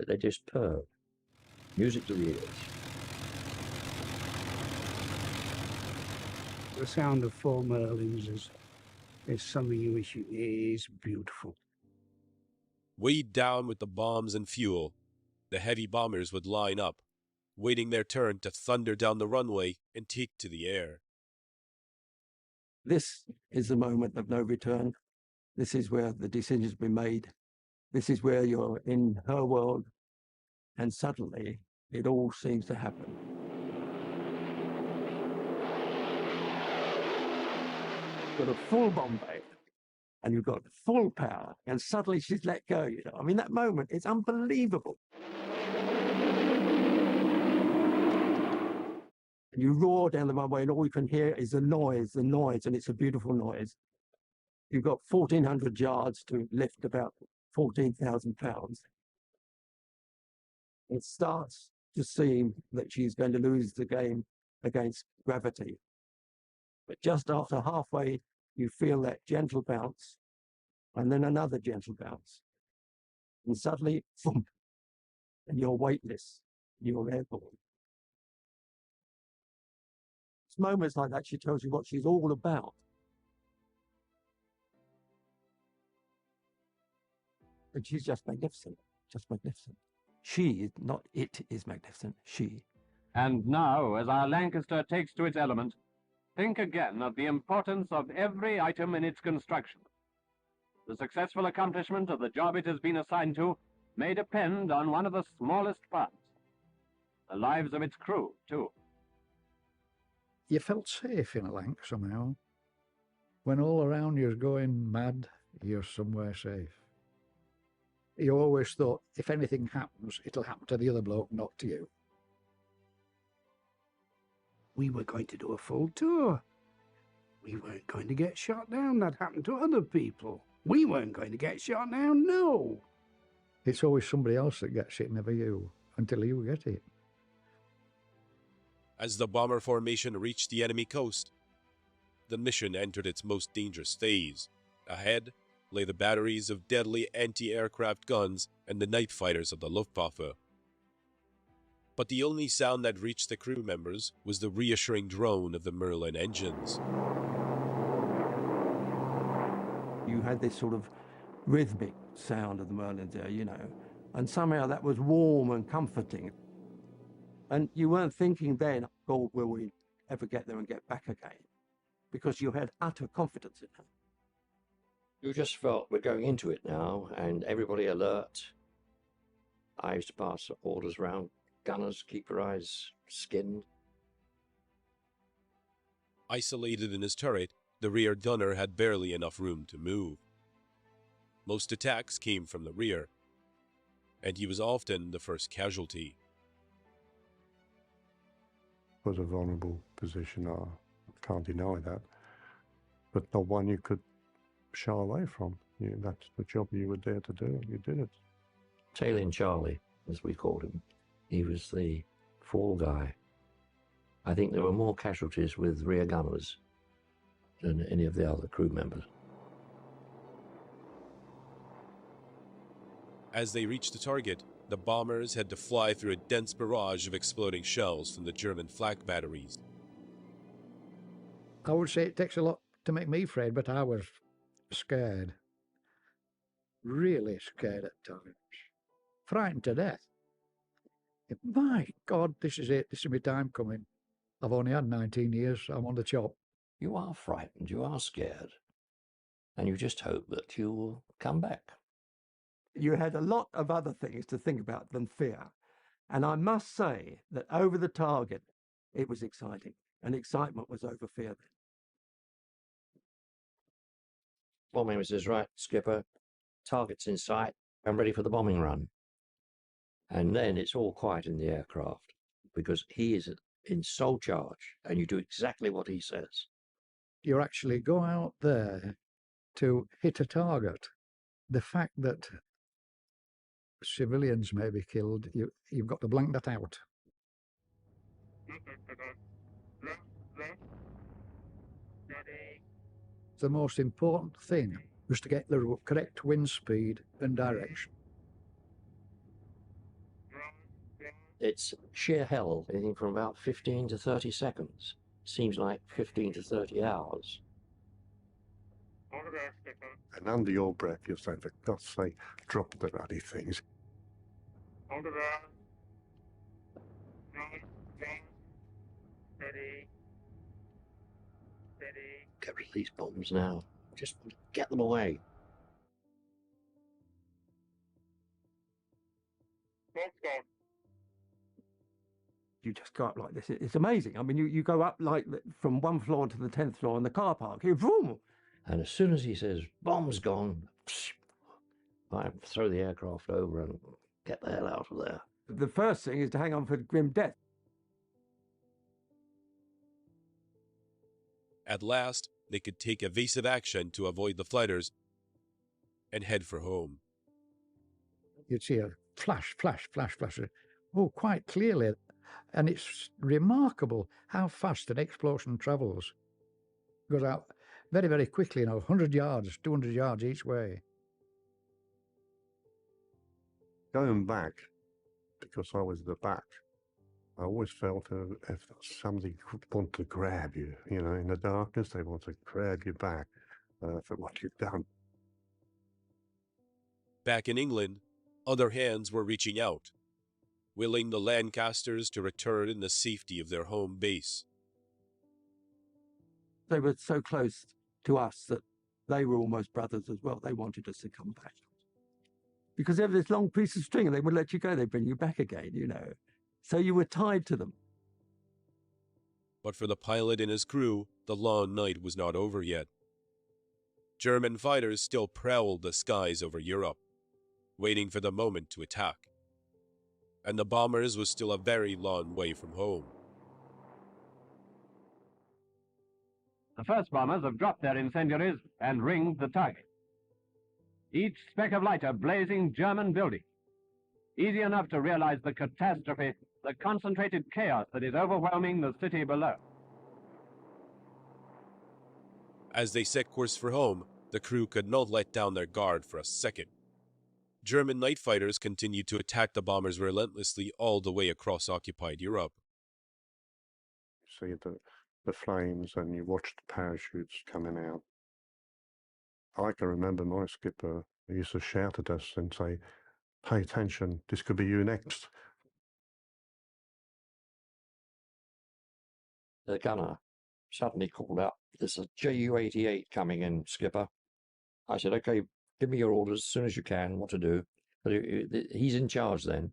they just purr. Music to the ears. The sound of 4 Merlins is something you wish is beautiful. Weighed down with the bombs and fuel, the heavy bombers would line up, waiting their turn to thunder down the runway and take to the air. This is the moment of no return. This is where the decision's been made. This is where you're in her world, and suddenly it all seems to happen. You've got a full bomb bay, and you've got full power, and suddenly she's let go. I mean, that moment, it's unbelievable. And you roar down the runway, and all you can hear is the noise, and it's a beautiful noise. You've got 1,400 yards to lift about 14,000 pounds. It starts to seem that she's going to lose the game against gravity. But just after halfway, you feel that gentle bounce, and then another gentle bounce. And suddenly, boom, and you're weightless, you're airborne. It's moments like that she tells you what she's all about. And she's just magnificent. just magnificent. She is not it is magnificent, she. And now, as our Lancaster takes to its element, think again of the importance of every item in its construction. The successful accomplishment of the job it has been assigned to may depend on one of the smallest parts. The lives of its crew, too. You felt safe in a Lanc somehow. When all around you's going mad, you're somewhere safe. You always thought, if anything happens, it'll happen to the other bloke, not to you. We were going to do a full tour. We weren't going to get shot down. That happened to other people. We weren't going to get shot down, no. It's always somebody else that gets it, never you, until you get it. As the bomber formation reached the enemy coast, the mission entered its most dangerous phase. Ahead lay the batteries of deadly anti-aircraft guns and the night fighters of the Luftwaffe. But the only sound that reached the crew members was the reassuring drone of the Merlin engines. You had this sort of rhythmic sound of the Merlins there, you know, and somehow that was warm and comforting. And you weren't thinking then, God, will we ever get there and get back again? Because you had utter confidence in them. You just felt we're going into it now, and everybody alert. I used to pass orders round. Gunners, keep your eyes skinned. Isolated in his turret, the rear gunner had barely enough room to move. Most attacks came from the rear, and he was often the first casualty. It was a vulnerable position, I can't deny that, but not one you could shy away from. That's the job you were there to do, you did it. Tailing Charlie, as we called him, he was the fall guy. I think there were more casualties with rear gunners than any of the other crew members. As they reached the target, the bombers had to fly through a dense barrage of exploding shells from the German flak batteries. I would say it takes a lot to make me afraid, but I was scared. Really scared at times. Frightened to death. My God, this is it. This is my time coming. I've only had 19 years. I'm on the chop. You are frightened, you are scared, and you just hope that you will come back. You had a lot of other things to think about than fear. And I must say that over the target, it was exciting. And excitement was over fear then. Bombing was right, Skipper. Target's in sight. I'm ready for the bombing run. And then it's all quiet in the aircraft because he is in sole charge and you do exactly what he says. You actually go out there to hit a target. The fact that civilians may be killed, you've got to blank that out. The most important thing was to get the correct wind speed and direction. It's sheer hell, anything from about 15 to 30 seconds. Seems like 15 to 30 hours. And under your breath, you're saying, for God's sake, drop the bloody things. Get rid of these bombs now. Just get them away. You just go up like this. It's amazing. I mean, you go up like from one floor to the 10th floor in the car park. You vroom. And as soon as he says, bomb's gone, I throw the aircraft over and get the hell out of there. The first thing is to hang on for grim death. At last, they could take evasive action to avoid the fighters and head for home. You'd see a flash, flash, flash, flash. Oh, quite clearly. And it's remarkable how fast an explosion travels. It goes out very, very quickly, 100 yards, 200 yards each way. Going back, because I was at the back, I always felt if somebody want to grab you, in the darkness, they want to grab you back for what you've done. Back in England, Other hands were reaching out, willing the Lancasters to return in the safety of their home base. They were so close to us that they were almost brothers as well. They wanted us to come back. Because they have this long piece of string and they would let you go. They'd bring you back again, you know. So you were tied to them. But for the pilot and his crew, the long night was not over yet. German fighters still prowled the skies over Europe, waiting for the moment to attack. And the bombers was still a very long way from home. The first bombers have dropped their incendiaries and ringed the target. Each speck of light a blazing German building. Easy enough to realize the catastrophe, the concentrated chaos that is overwhelming the city below. As they set course for home, the crew could not let down their guard for a second. German night fighters continued to attack the bombers relentlessly all the way across occupied Europe. See the flames and you watch the parachutes coming out. I can remember my skipper used to shout at us and say, "Pay attention, this could be you next." The gunner suddenly called out, "There's a Ju-88 coming in, skipper." I said, "Okay, give me your orders as soon as you can, what to do." But he's in charge then.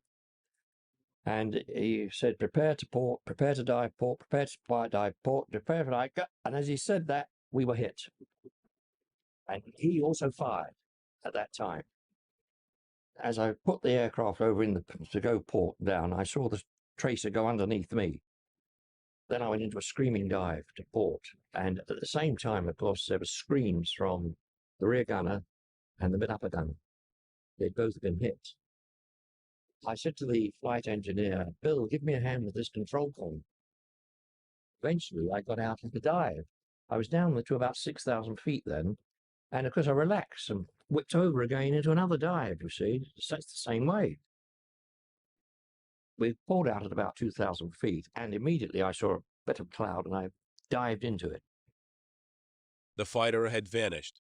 And he said, "Prepare to port, prepare to dive port, prepare to dive port, prepare for dive." And as he said that, we were hit. And he also fired at that time. As I put the aircraft over in to go port down, I saw the tracer go underneath me. Then I went into a screaming dive to port. And at the same time, of course, there were screams from the rear gunner and the mid-upper gunner. They'd both been hit. I said to the flight engineer, "Bill, give me a hand with this control column." Eventually, I got out of the dive. I was down to about 6,000 feet then. And of course, I relaxed and whipped over again into another dive, you see. So it's the same way. We poured out at about 2,000 feet, and immediately I saw a bit of cloud and I dived into it. The fighter had vanished,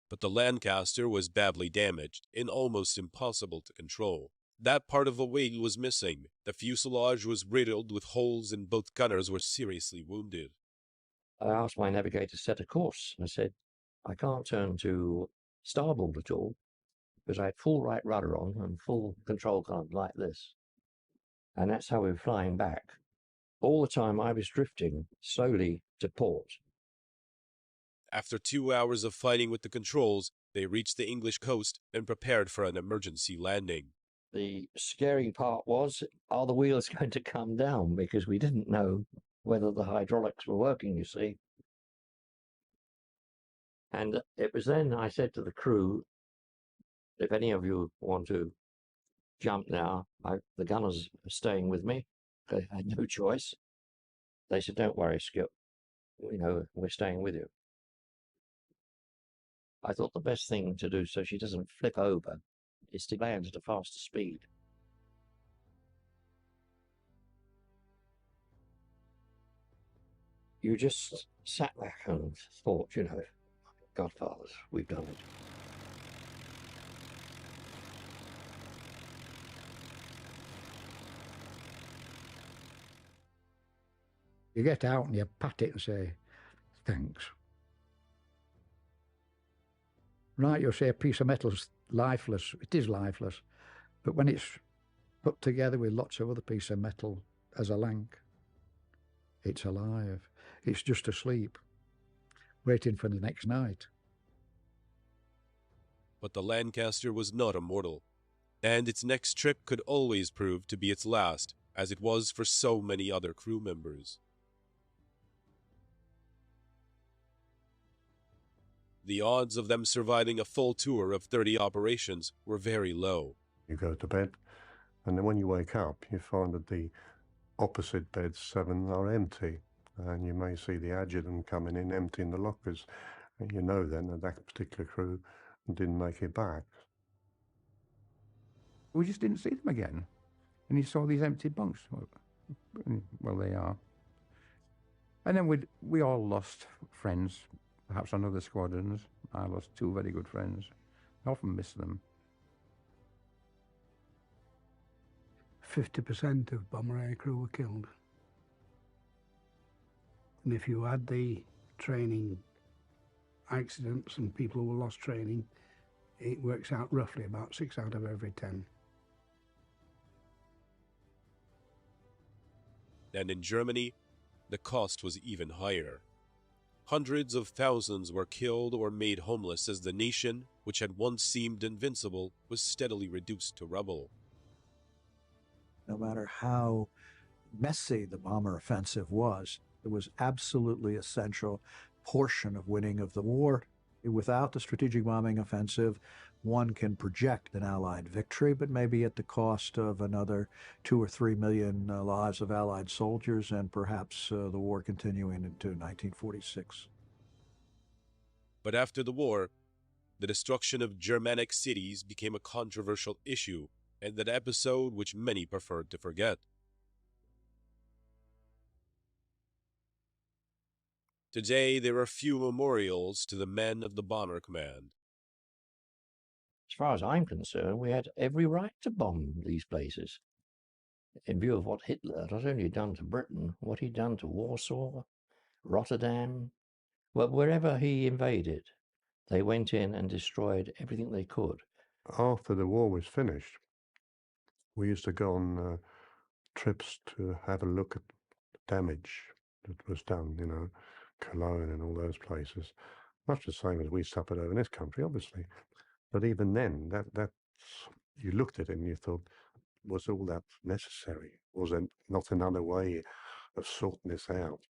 but the Lancaster was badly damaged and almost impossible to control. That part of the wing was missing. The fuselage was riddled with holes and both gunners were seriously wounded. I asked my navigator to set a course. I said, "I can't turn to starboard at all because I had full right rudder on and full control column like this." And that's how we were flying back. All the time I was drifting slowly to port. After 2 hours of fighting with the controls, they reached the English coast and prepared for an emergency landing. The scary part was, are the wheels going to come down? Because we didn't know whether the hydraulics were working, you see. And it was then I said to the crew, "If any of you want to jump now," the gunners are staying with me. They had no choice. They said, "Don't worry, Skip. We're staying with you." I thought the best thing to do so she doesn't flip over is to land at a faster speed. You just sat back and thought, Godfathers, we've done it. You get out and you pat it and say, "Thanks." Right, you'll say a piece of metal's lifeless. It is lifeless. But when it's put together with lots of other pieces of metal as a lank, it's alive. It's just asleep, waiting for the next night. But the Lancaster was not immortal, and its next trip could always prove to be its last, as it was for so many other crew members. The odds of them surviving a full tour of 30 operations were very low. You go to bed, and then when you wake up, you find that the opposite beds, 7, are empty. And you may see the adjutant coming in, emptying the lockers. And you know then that particular crew didn't make it back. We just didn't see them again. And you saw these empty bunks. Well, they are. And then we all lost friends, perhaps on other squadrons. I lost 2 very good friends. I often miss them. 50% of bomber aircrew were killed. And if you add the training accidents and people who lost training, it works out roughly about 6 out of every 10. And in Germany, the cost was even higher. Hundreds of thousands were killed or made homeless as the nation, which had once seemed invincible, was steadily reduced to rubble. No matter how messy the bomber offensive was, it was absolutely essential portion of winning of the war. Without the strategic bombing offensive, one can project an Allied victory, but maybe at the cost of another 2 or 3 million lives of Allied soldiers and perhaps the war continuing into 1946. But after the war, the destruction of Germanic cities became a controversial issue, and an episode which many preferred to forget. Today, there are few memorials to the men of the Bomber Command. As far as I'm concerned, we had every right to bomb these places. In view of what Hitler not only had done to Britain, what he'd done to Warsaw, Rotterdam, well, wherever he invaded, they went in and destroyed everything they could. After the war was finished, we used to go on trips to have a look at the damage that was done, you know, Cologne and all those places. Much the same as we suffered over in this country, obviously. But even then, that's you looked at it and you thought, was all that necessary? Was there not another way of sorting this out?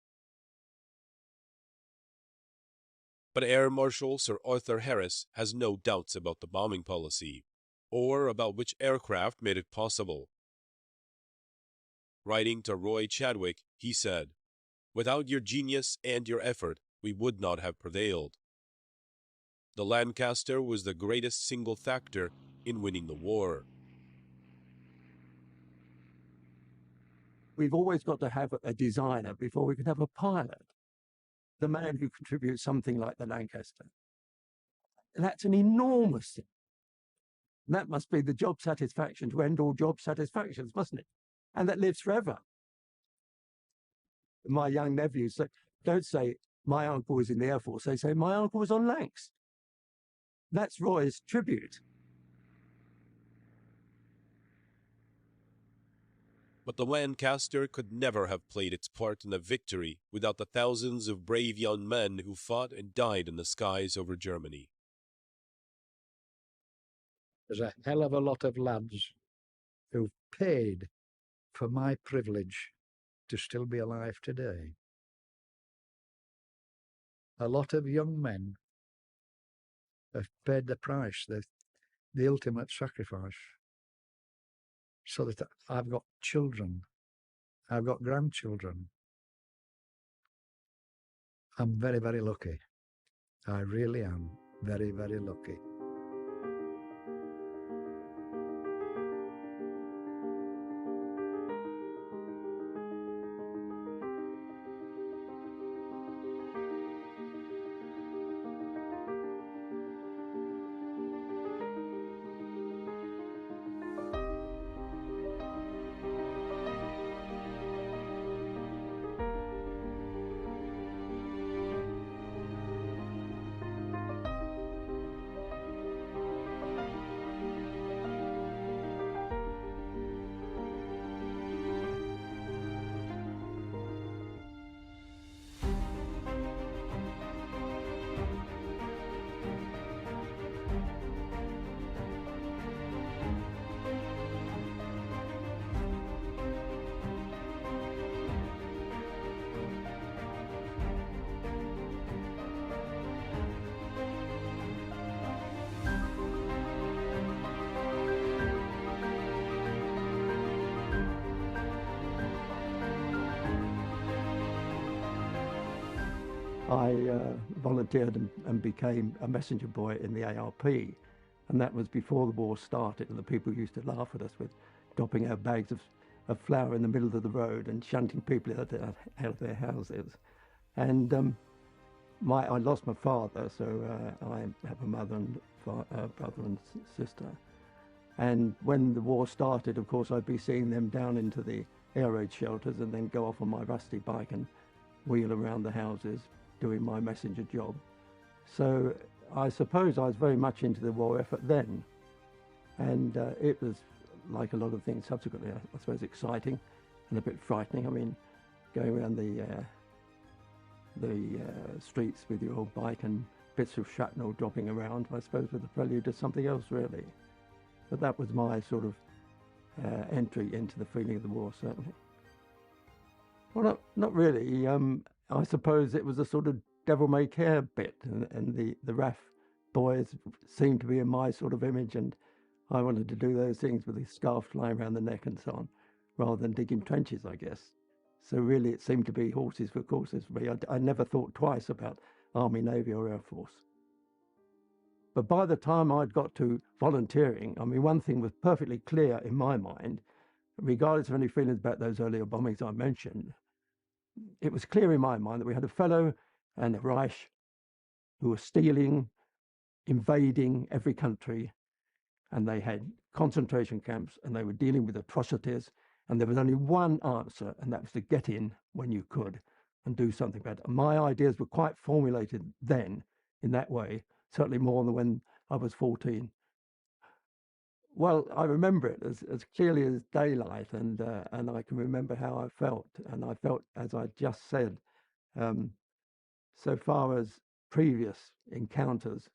But Air Marshal Sir Arthur Harris has no doubts about the bombing policy, or about which aircraft made it possible. Writing to Roy Chadwick, he said, "Without your genius and your effort, we would not have prevailed. The Lancaster was the greatest single factor in winning the war." We've always got to have a designer before we can have a pilot. The man who contributes something like the Lancaster. And that's an enormous thing. And that must be the job satisfaction to end all job satisfactions, mustn't it? And that lives forever. My young nephews say, don't say, my uncle was in the Air Force. They say, my uncle was on Lancs. That's Roy's tribute. But the Lancaster could never have played its part in the victory without the thousands of brave young men who fought and died in the skies over Germany. There's a hell of a lot of lads who've paid for my privilege to still be alive today. A lot of young men have paid the price, the ultimate sacrifice, so that I've got children, I've got grandchildren. I'm very, very lucky. I really am very, very lucky. I volunteered and became a messenger boy in the ARP, and that was before the war started, and the people used to laugh at us with dropping our bags of flour in the middle of the road and shunting people out of their houses. And I lost my father, so I have a mother and brother and sister. And when the war started, of course, I'd be seeing them down into the air raid shelters and then go off on my rusty bike and wheel around the houses doing my messenger job. So I suppose I was very much into the war effort then. And it was, like a lot of things subsequently, I suppose, exciting and a bit frightening. I mean, going around the streets with your old bike and bits of shrapnel dropping around, I suppose, with the prelude to something else, really. But that was my sort of entry into the feeling of the war, certainly. Well, not really. I suppose it was a sort of devil-may-care bit, and the RAF boys seemed to be in my sort of image, and I wanted to do those things with the scarf flying around the neck and so on, rather than digging trenches, I guess. So really it seemed to be horses for courses for me. I never thought twice about Army, Navy or Air Force. But by the time I'd got to volunteering, I mean, one thing was perfectly clear in my mind, regardless of any feelings about those earlier bombings I mentioned. It was clear in my mind that we had a fellow and a Reich who were stealing, invading every country, and they had concentration camps, and they were dealing with atrocities, and there was only one answer, and that was to get in when you could and do something about it. My ideas were quite formulated then in that way, certainly more than when I was 14. Well, I remember it as clearly as daylight, and I can remember how I felt. And I felt, as I just said, so far as previous encounters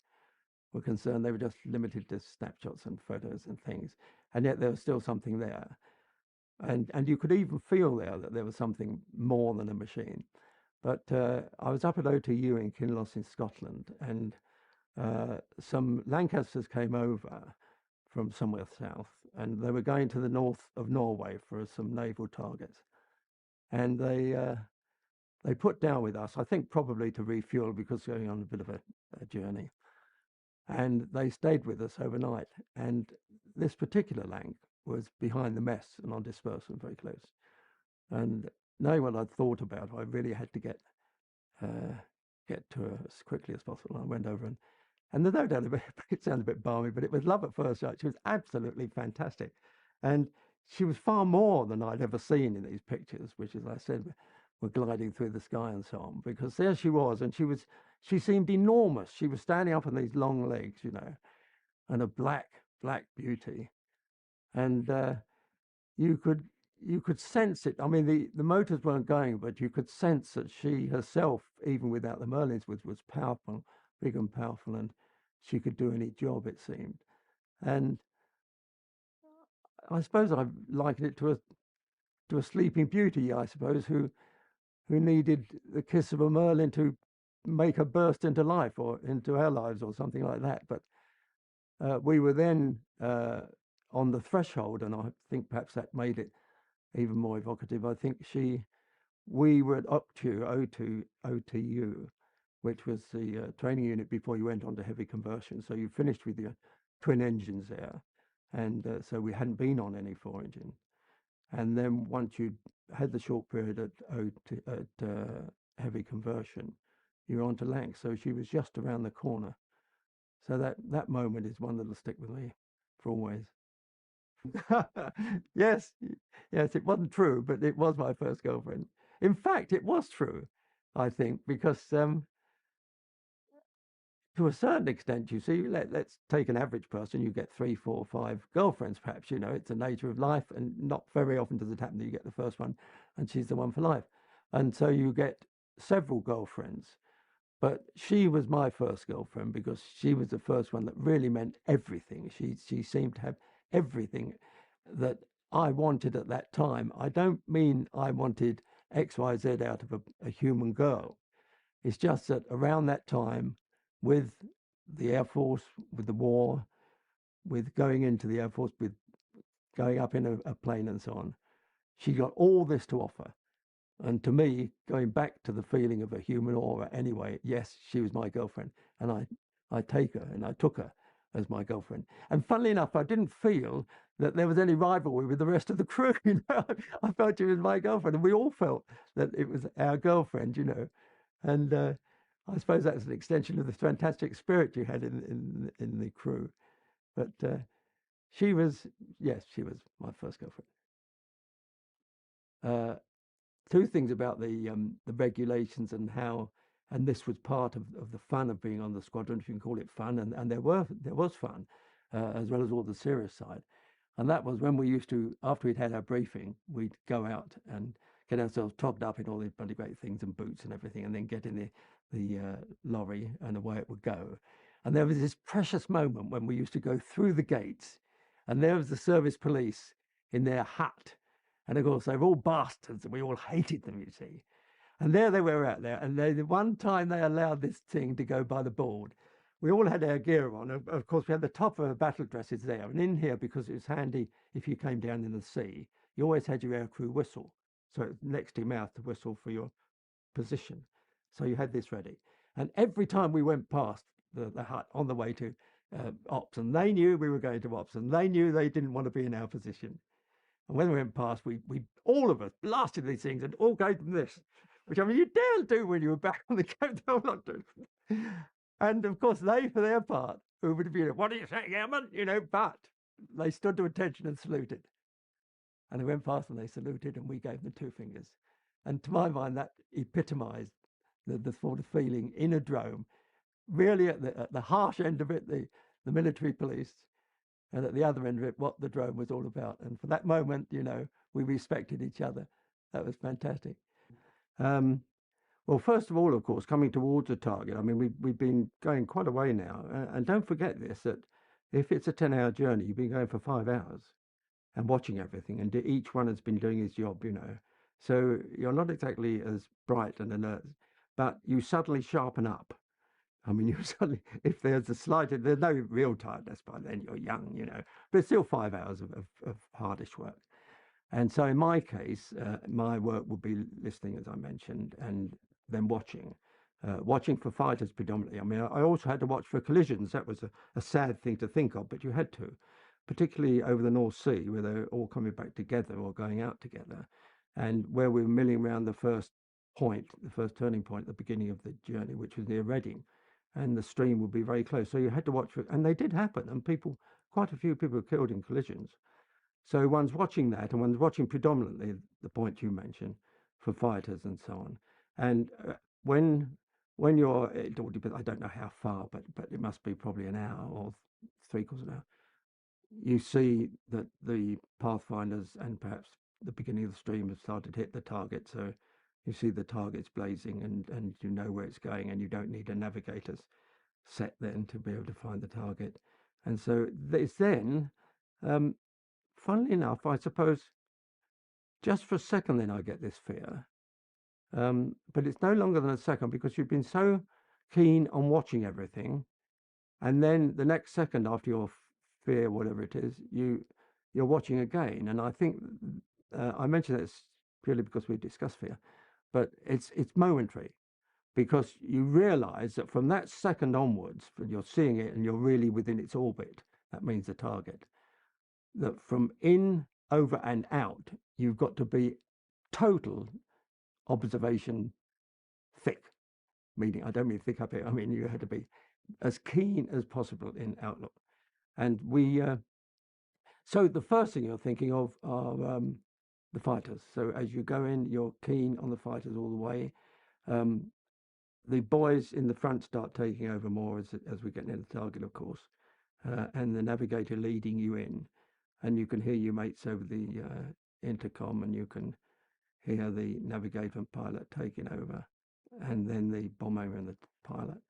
were concerned, they were just limited to snapshots and photos and things. And yet there was still something there. And you could even feel there that there was something more than a machine. But I was up at OTU in Kinloss in Scotland, and some Lancasters came over from somewhere south, and they were going to the north of Norway for some naval targets. And they put down with us, I think probably to refuel, because going on a bit of a journey. And they stayed with us overnight. And this particular Lanc was behind the mess and on dispersal, very close. And knowing what I'd thought about, I really had to get to her as quickly as possible. I went over and there's no doubt about it, it sounds a bit balmy, but it was love at first sight. She was absolutely fantastic. And she was far more than I'd ever seen in these pictures, which, as I said, were gliding through the sky and so on, because there she was, and she seemed enormous. She was standing up on these long legs, you know, and a black beauty. And you could sense it. I mean, the motors weren't going, but you could sense that she herself, even without the Merlins, was powerful, big and powerful, and she could do any job, it seemed. And I suppose I likened it to a sleeping beauty, I suppose, who needed the kiss of a Merlin to make her burst into life or into our lives or something like that. But we were then on the threshold, and I think perhaps that made it even more evocative. I think we were at OTU, which was the training unit before you went on to heavy conversion. So you finished with your twin engines there, and so we hadn't been on any 4-engine. And then once you had the short period at heavy conversion, you were on to Lanc. So she was just around the corner. So that moment is one that'll stick with me for always. Yes, it wasn't true, but it was my first girlfriend. In fact, it was true, I think, because to a certain extent, you see, let's take an average person, you get 3, 4, 5 girlfriends, perhaps, you know, it's the nature of life, and not very often does it happen that you get the first one and she's the one for life. And so you get several girlfriends. But she was my first girlfriend because she was the first one that really meant everything. She seemed to have everything that I wanted at that time. I don't mean I wanted X, Y, Z out of a human girl. It's just that around that time, with the Air Force, with the war, with going into the Air Force, with going up in a plane and so on, she got all this to offer. And to me, going back to the feeling of a human aura anyway, yes, she was my girlfriend. And I take her, and I took her as my girlfriend. And funnily enough, I didn't feel that there was any rivalry with the rest of the crew. You know, I felt she was my girlfriend, and we all felt that it was our girlfriend, you know. And I suppose that's an extension of the fantastic spirit you had in the crew. But She was, yes, she was my first girlfriend. Two things about the regulations and how, and this was part of the fun of being on the squadron, if you can call it fun, and there was fun, as well as all the serious side. And that was when we used to, after we'd had our briefing, we'd go out and get ourselves togged up in all these bloody great things and boots and everything, and then get in the lorry, and away it would go. And there was this precious moment when we used to go through the gates, and there was the service police in their hut. And of course, they were all bastards, and we all hated them, you see. And there they were out there, and the one time they allowed this thing to go by the board, we all had our gear on. Of course, we had the top of our battle dresses there. And in here, because it was handy if you came down in the sea, you always had your aircrew whistle. So it was next to your mouth to whistle for your position. So you had this ready. And every time we went past the hut on the way to ops, and they knew we were going to ops, and they knew they didn't want to be in our position. And when we went past, we all of us blasted these things and all gave them this, which I mean, you dare do when you were back on the coast. Not do. And of course, they, for their part, who would have been, what are you saying, Airman? You know, but they stood to attention and saluted. And they went past and they saluted, and we gave them 2 fingers. And to my mind, that epitomized the sort of feeling in a drone, really at the harsh end of it, the military police, and at the other end of it, what the drone was all about. And for that moment, you know, we respected each other. That was fantastic. Well, first of all, of course, coming towards a target, I mean, we've been going quite a way now. And don't forget this, that if it's a 10-hour journey, you've been going for 5 hours and watching everything, and each one has been doing his job, you know. So you're not exactly as bright and alert, but you suddenly sharpen up. I mean, you suddenly, if there's there's no real tiredness by then, you're young, you know, but it's still 5 hours of hardish work. And so in my case, my work would be listening, as I mentioned, and then watching for fighters predominantly. I mean, I also had to watch for collisions. That was a sad thing to think of, but you had to, particularly over the North Sea, where they're all coming back together or going out together, and where we were milling around the first turning point at the beginning of the journey, which was near Reading. And the stream would be very close. So you had to watch for it. And they did happen. And quite a few people were killed in collisions. So one's watching that, and one's watching predominantly the point you mentioned for fighters and so on. And when you're, it all depends, I don't know how far, but it must be probably an hour or 3/4 of an hour. You see that the pathfinders and perhaps the beginning of the stream have started to hit the target. So you see the targets blazing, and you know where it's going, and you don't need a navigator's set then to be able to find the target. And so it's then, funnily enough, I suppose, just for a second then I get this fear. But it's no longer than a second, because you've been so keen on watching everything, and then the next second after your fear, whatever it is, you're watching again. And I think I mention that purely because we discussed fear. But it's momentary, because you realize that from that second onwards, when you're seeing it and you're really within its orbit, that means the target, that from in, over and out, you've got to be total observation thick, meaning I don't mean thick up here, I mean you had to be as keen as possible in outlook. And so the first thing you're thinking of are the fighters. So as you go in, you're keen on the fighters all the way. The boys in the front start taking over more as we get near the target, of course, and the navigator leading you in, and you can hear your mates over the intercom, and you can hear the navigator and pilot taking over, and then the bomber and the pilot.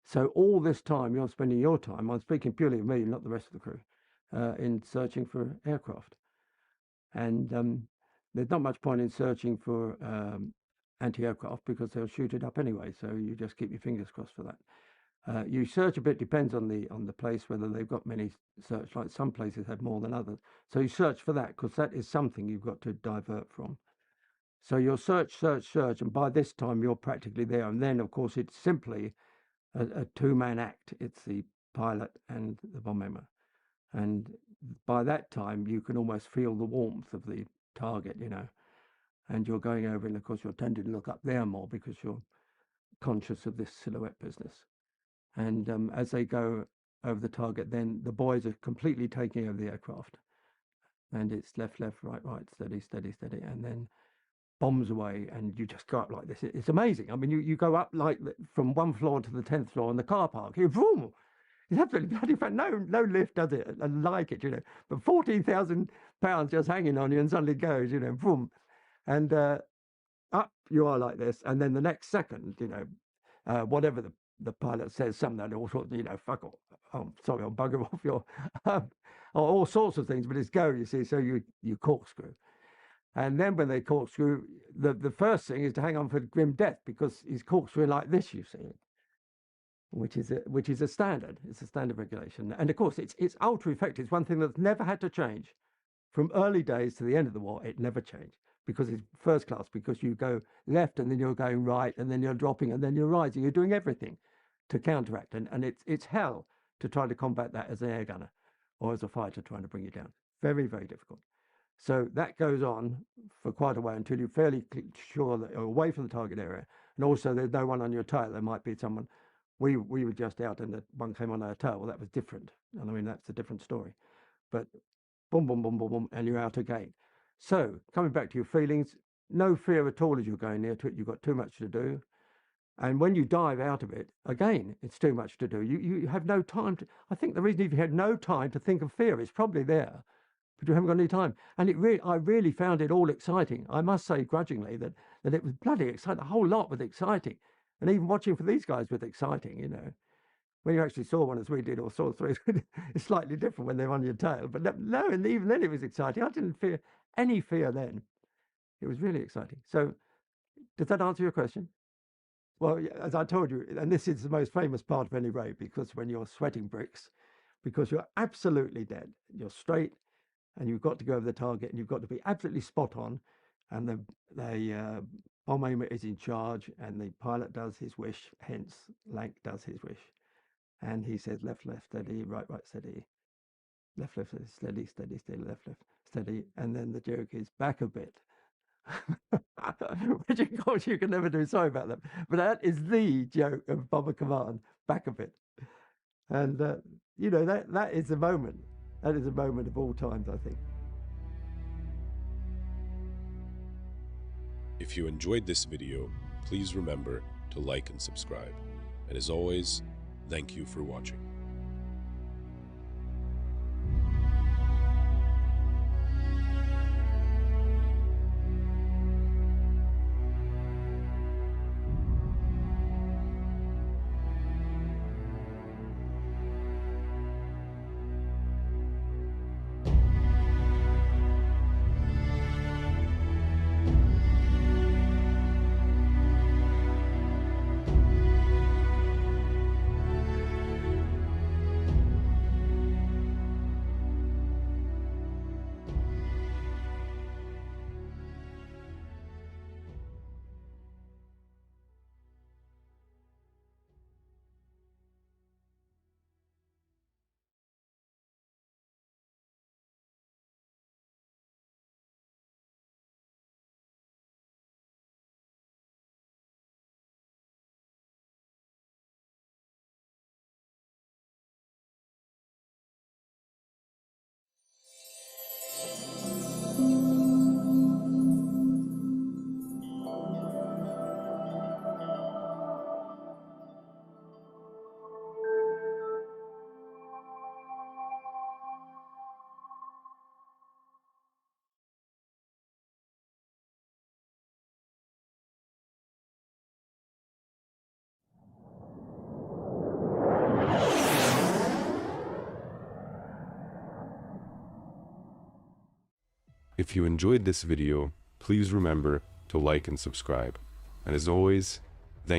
So all this time you're spending your time, I'm speaking purely of me, not the rest of the crew, in searching for aircraft. And there's not much point in searching for anti-aircraft, because they'll shoot it up anyway. So you just keep your fingers crossed for that. You search a bit, depends on the place, whether they've got many searchlights. Some places have more than others. So you search for that, because that is something you've got to divert from. So you'll search, and by this time you're practically there. And then, of course, it's simply a two-man act. It's the pilot and the bomber. And by that time, you can almost feel the warmth of the target, you know. And you're going over, and of course, you're tending to look up there more, because you're conscious of this silhouette business. And as they go over the target, then the boys are completely taking over the aircraft. And it's left, left, right, right, steady, steady, steady, and then bombs away, and you just go up like this. It's amazing. I mean, you go up like from one floor to the 10th floor in the car park. You boom! It's absolutely bloody fun. No lift does it like it, you know. But 14,000 pounds just hanging on you, and suddenly goes, you know, boom, and up you are like this, and then the next second, you know, whatever the pilot says, something all sorts, you know, fuck off. Oh, sorry, I'll bugger off your, or all sorts of things. But it's go, you see. So you corkscrew. And then when they corkscrew, the first thing is to hang on for grim death, because he's corkscrewing like this, you see, which is a standard. It's a standard regulation. And of course, it's ultra effective. It's one thing that's never had to change. From early days to the end of the war, it never changed, because it's first class, because you go left and then you're going right and then you're dropping and then you're rising. You're doing everything to counteract. And it's hell to try to combat that as an air gunner or as a fighter trying to bring you down. Very, very difficult. So that goes on for quite a while until you're fairly sure that you're away from the target area. And also there's no one on your tail. There might be someone. We were just out and one came on our tail. Well, that was different. And I mean, that's a different story. But boom, boom, boom, boom, boom, and you're out again. So coming back to your feelings, no fear at all as you're going near to it. You've got too much to do. And when you dive out of it, again, it's too much to do. You have no time to, I think the reason if you had no time to think of fear, it's probably there, but you haven't got any time. And I really found it all exciting. I must say grudgingly that it was bloody exciting. The whole lot was exciting. And even watching for these guys was exciting, you know. When you actually saw one as we did, or saw three, it's slightly different when they're on your tail. But no, and even then it was exciting. I didn't feel any fear then. It was really exciting. So does that answer your question? Well, as I told you, and this is the most famous part of any raid, because when you're sweating bricks, because you're absolutely dead, you're straight, and you've got to go over the target, and you've got to be absolutely spot on, and the bomb aimer is in charge, and the pilot does his wish, hence Lanc does his wish. And he says, left, left, steady, right, right, steady, left, left, steady, steady, steady, left, left, steady. And then the joke is back a bit, which of course you can never do. Sorry about that. But that is the joke of Bomber Command, back a bit. And, you know, that is a moment. That is a moment of all times, I think. If you enjoyed this video, please remember to like and subscribe. And as always, thank you for watching. If you enjoyed this video, please remember to like and subscribe. And as always,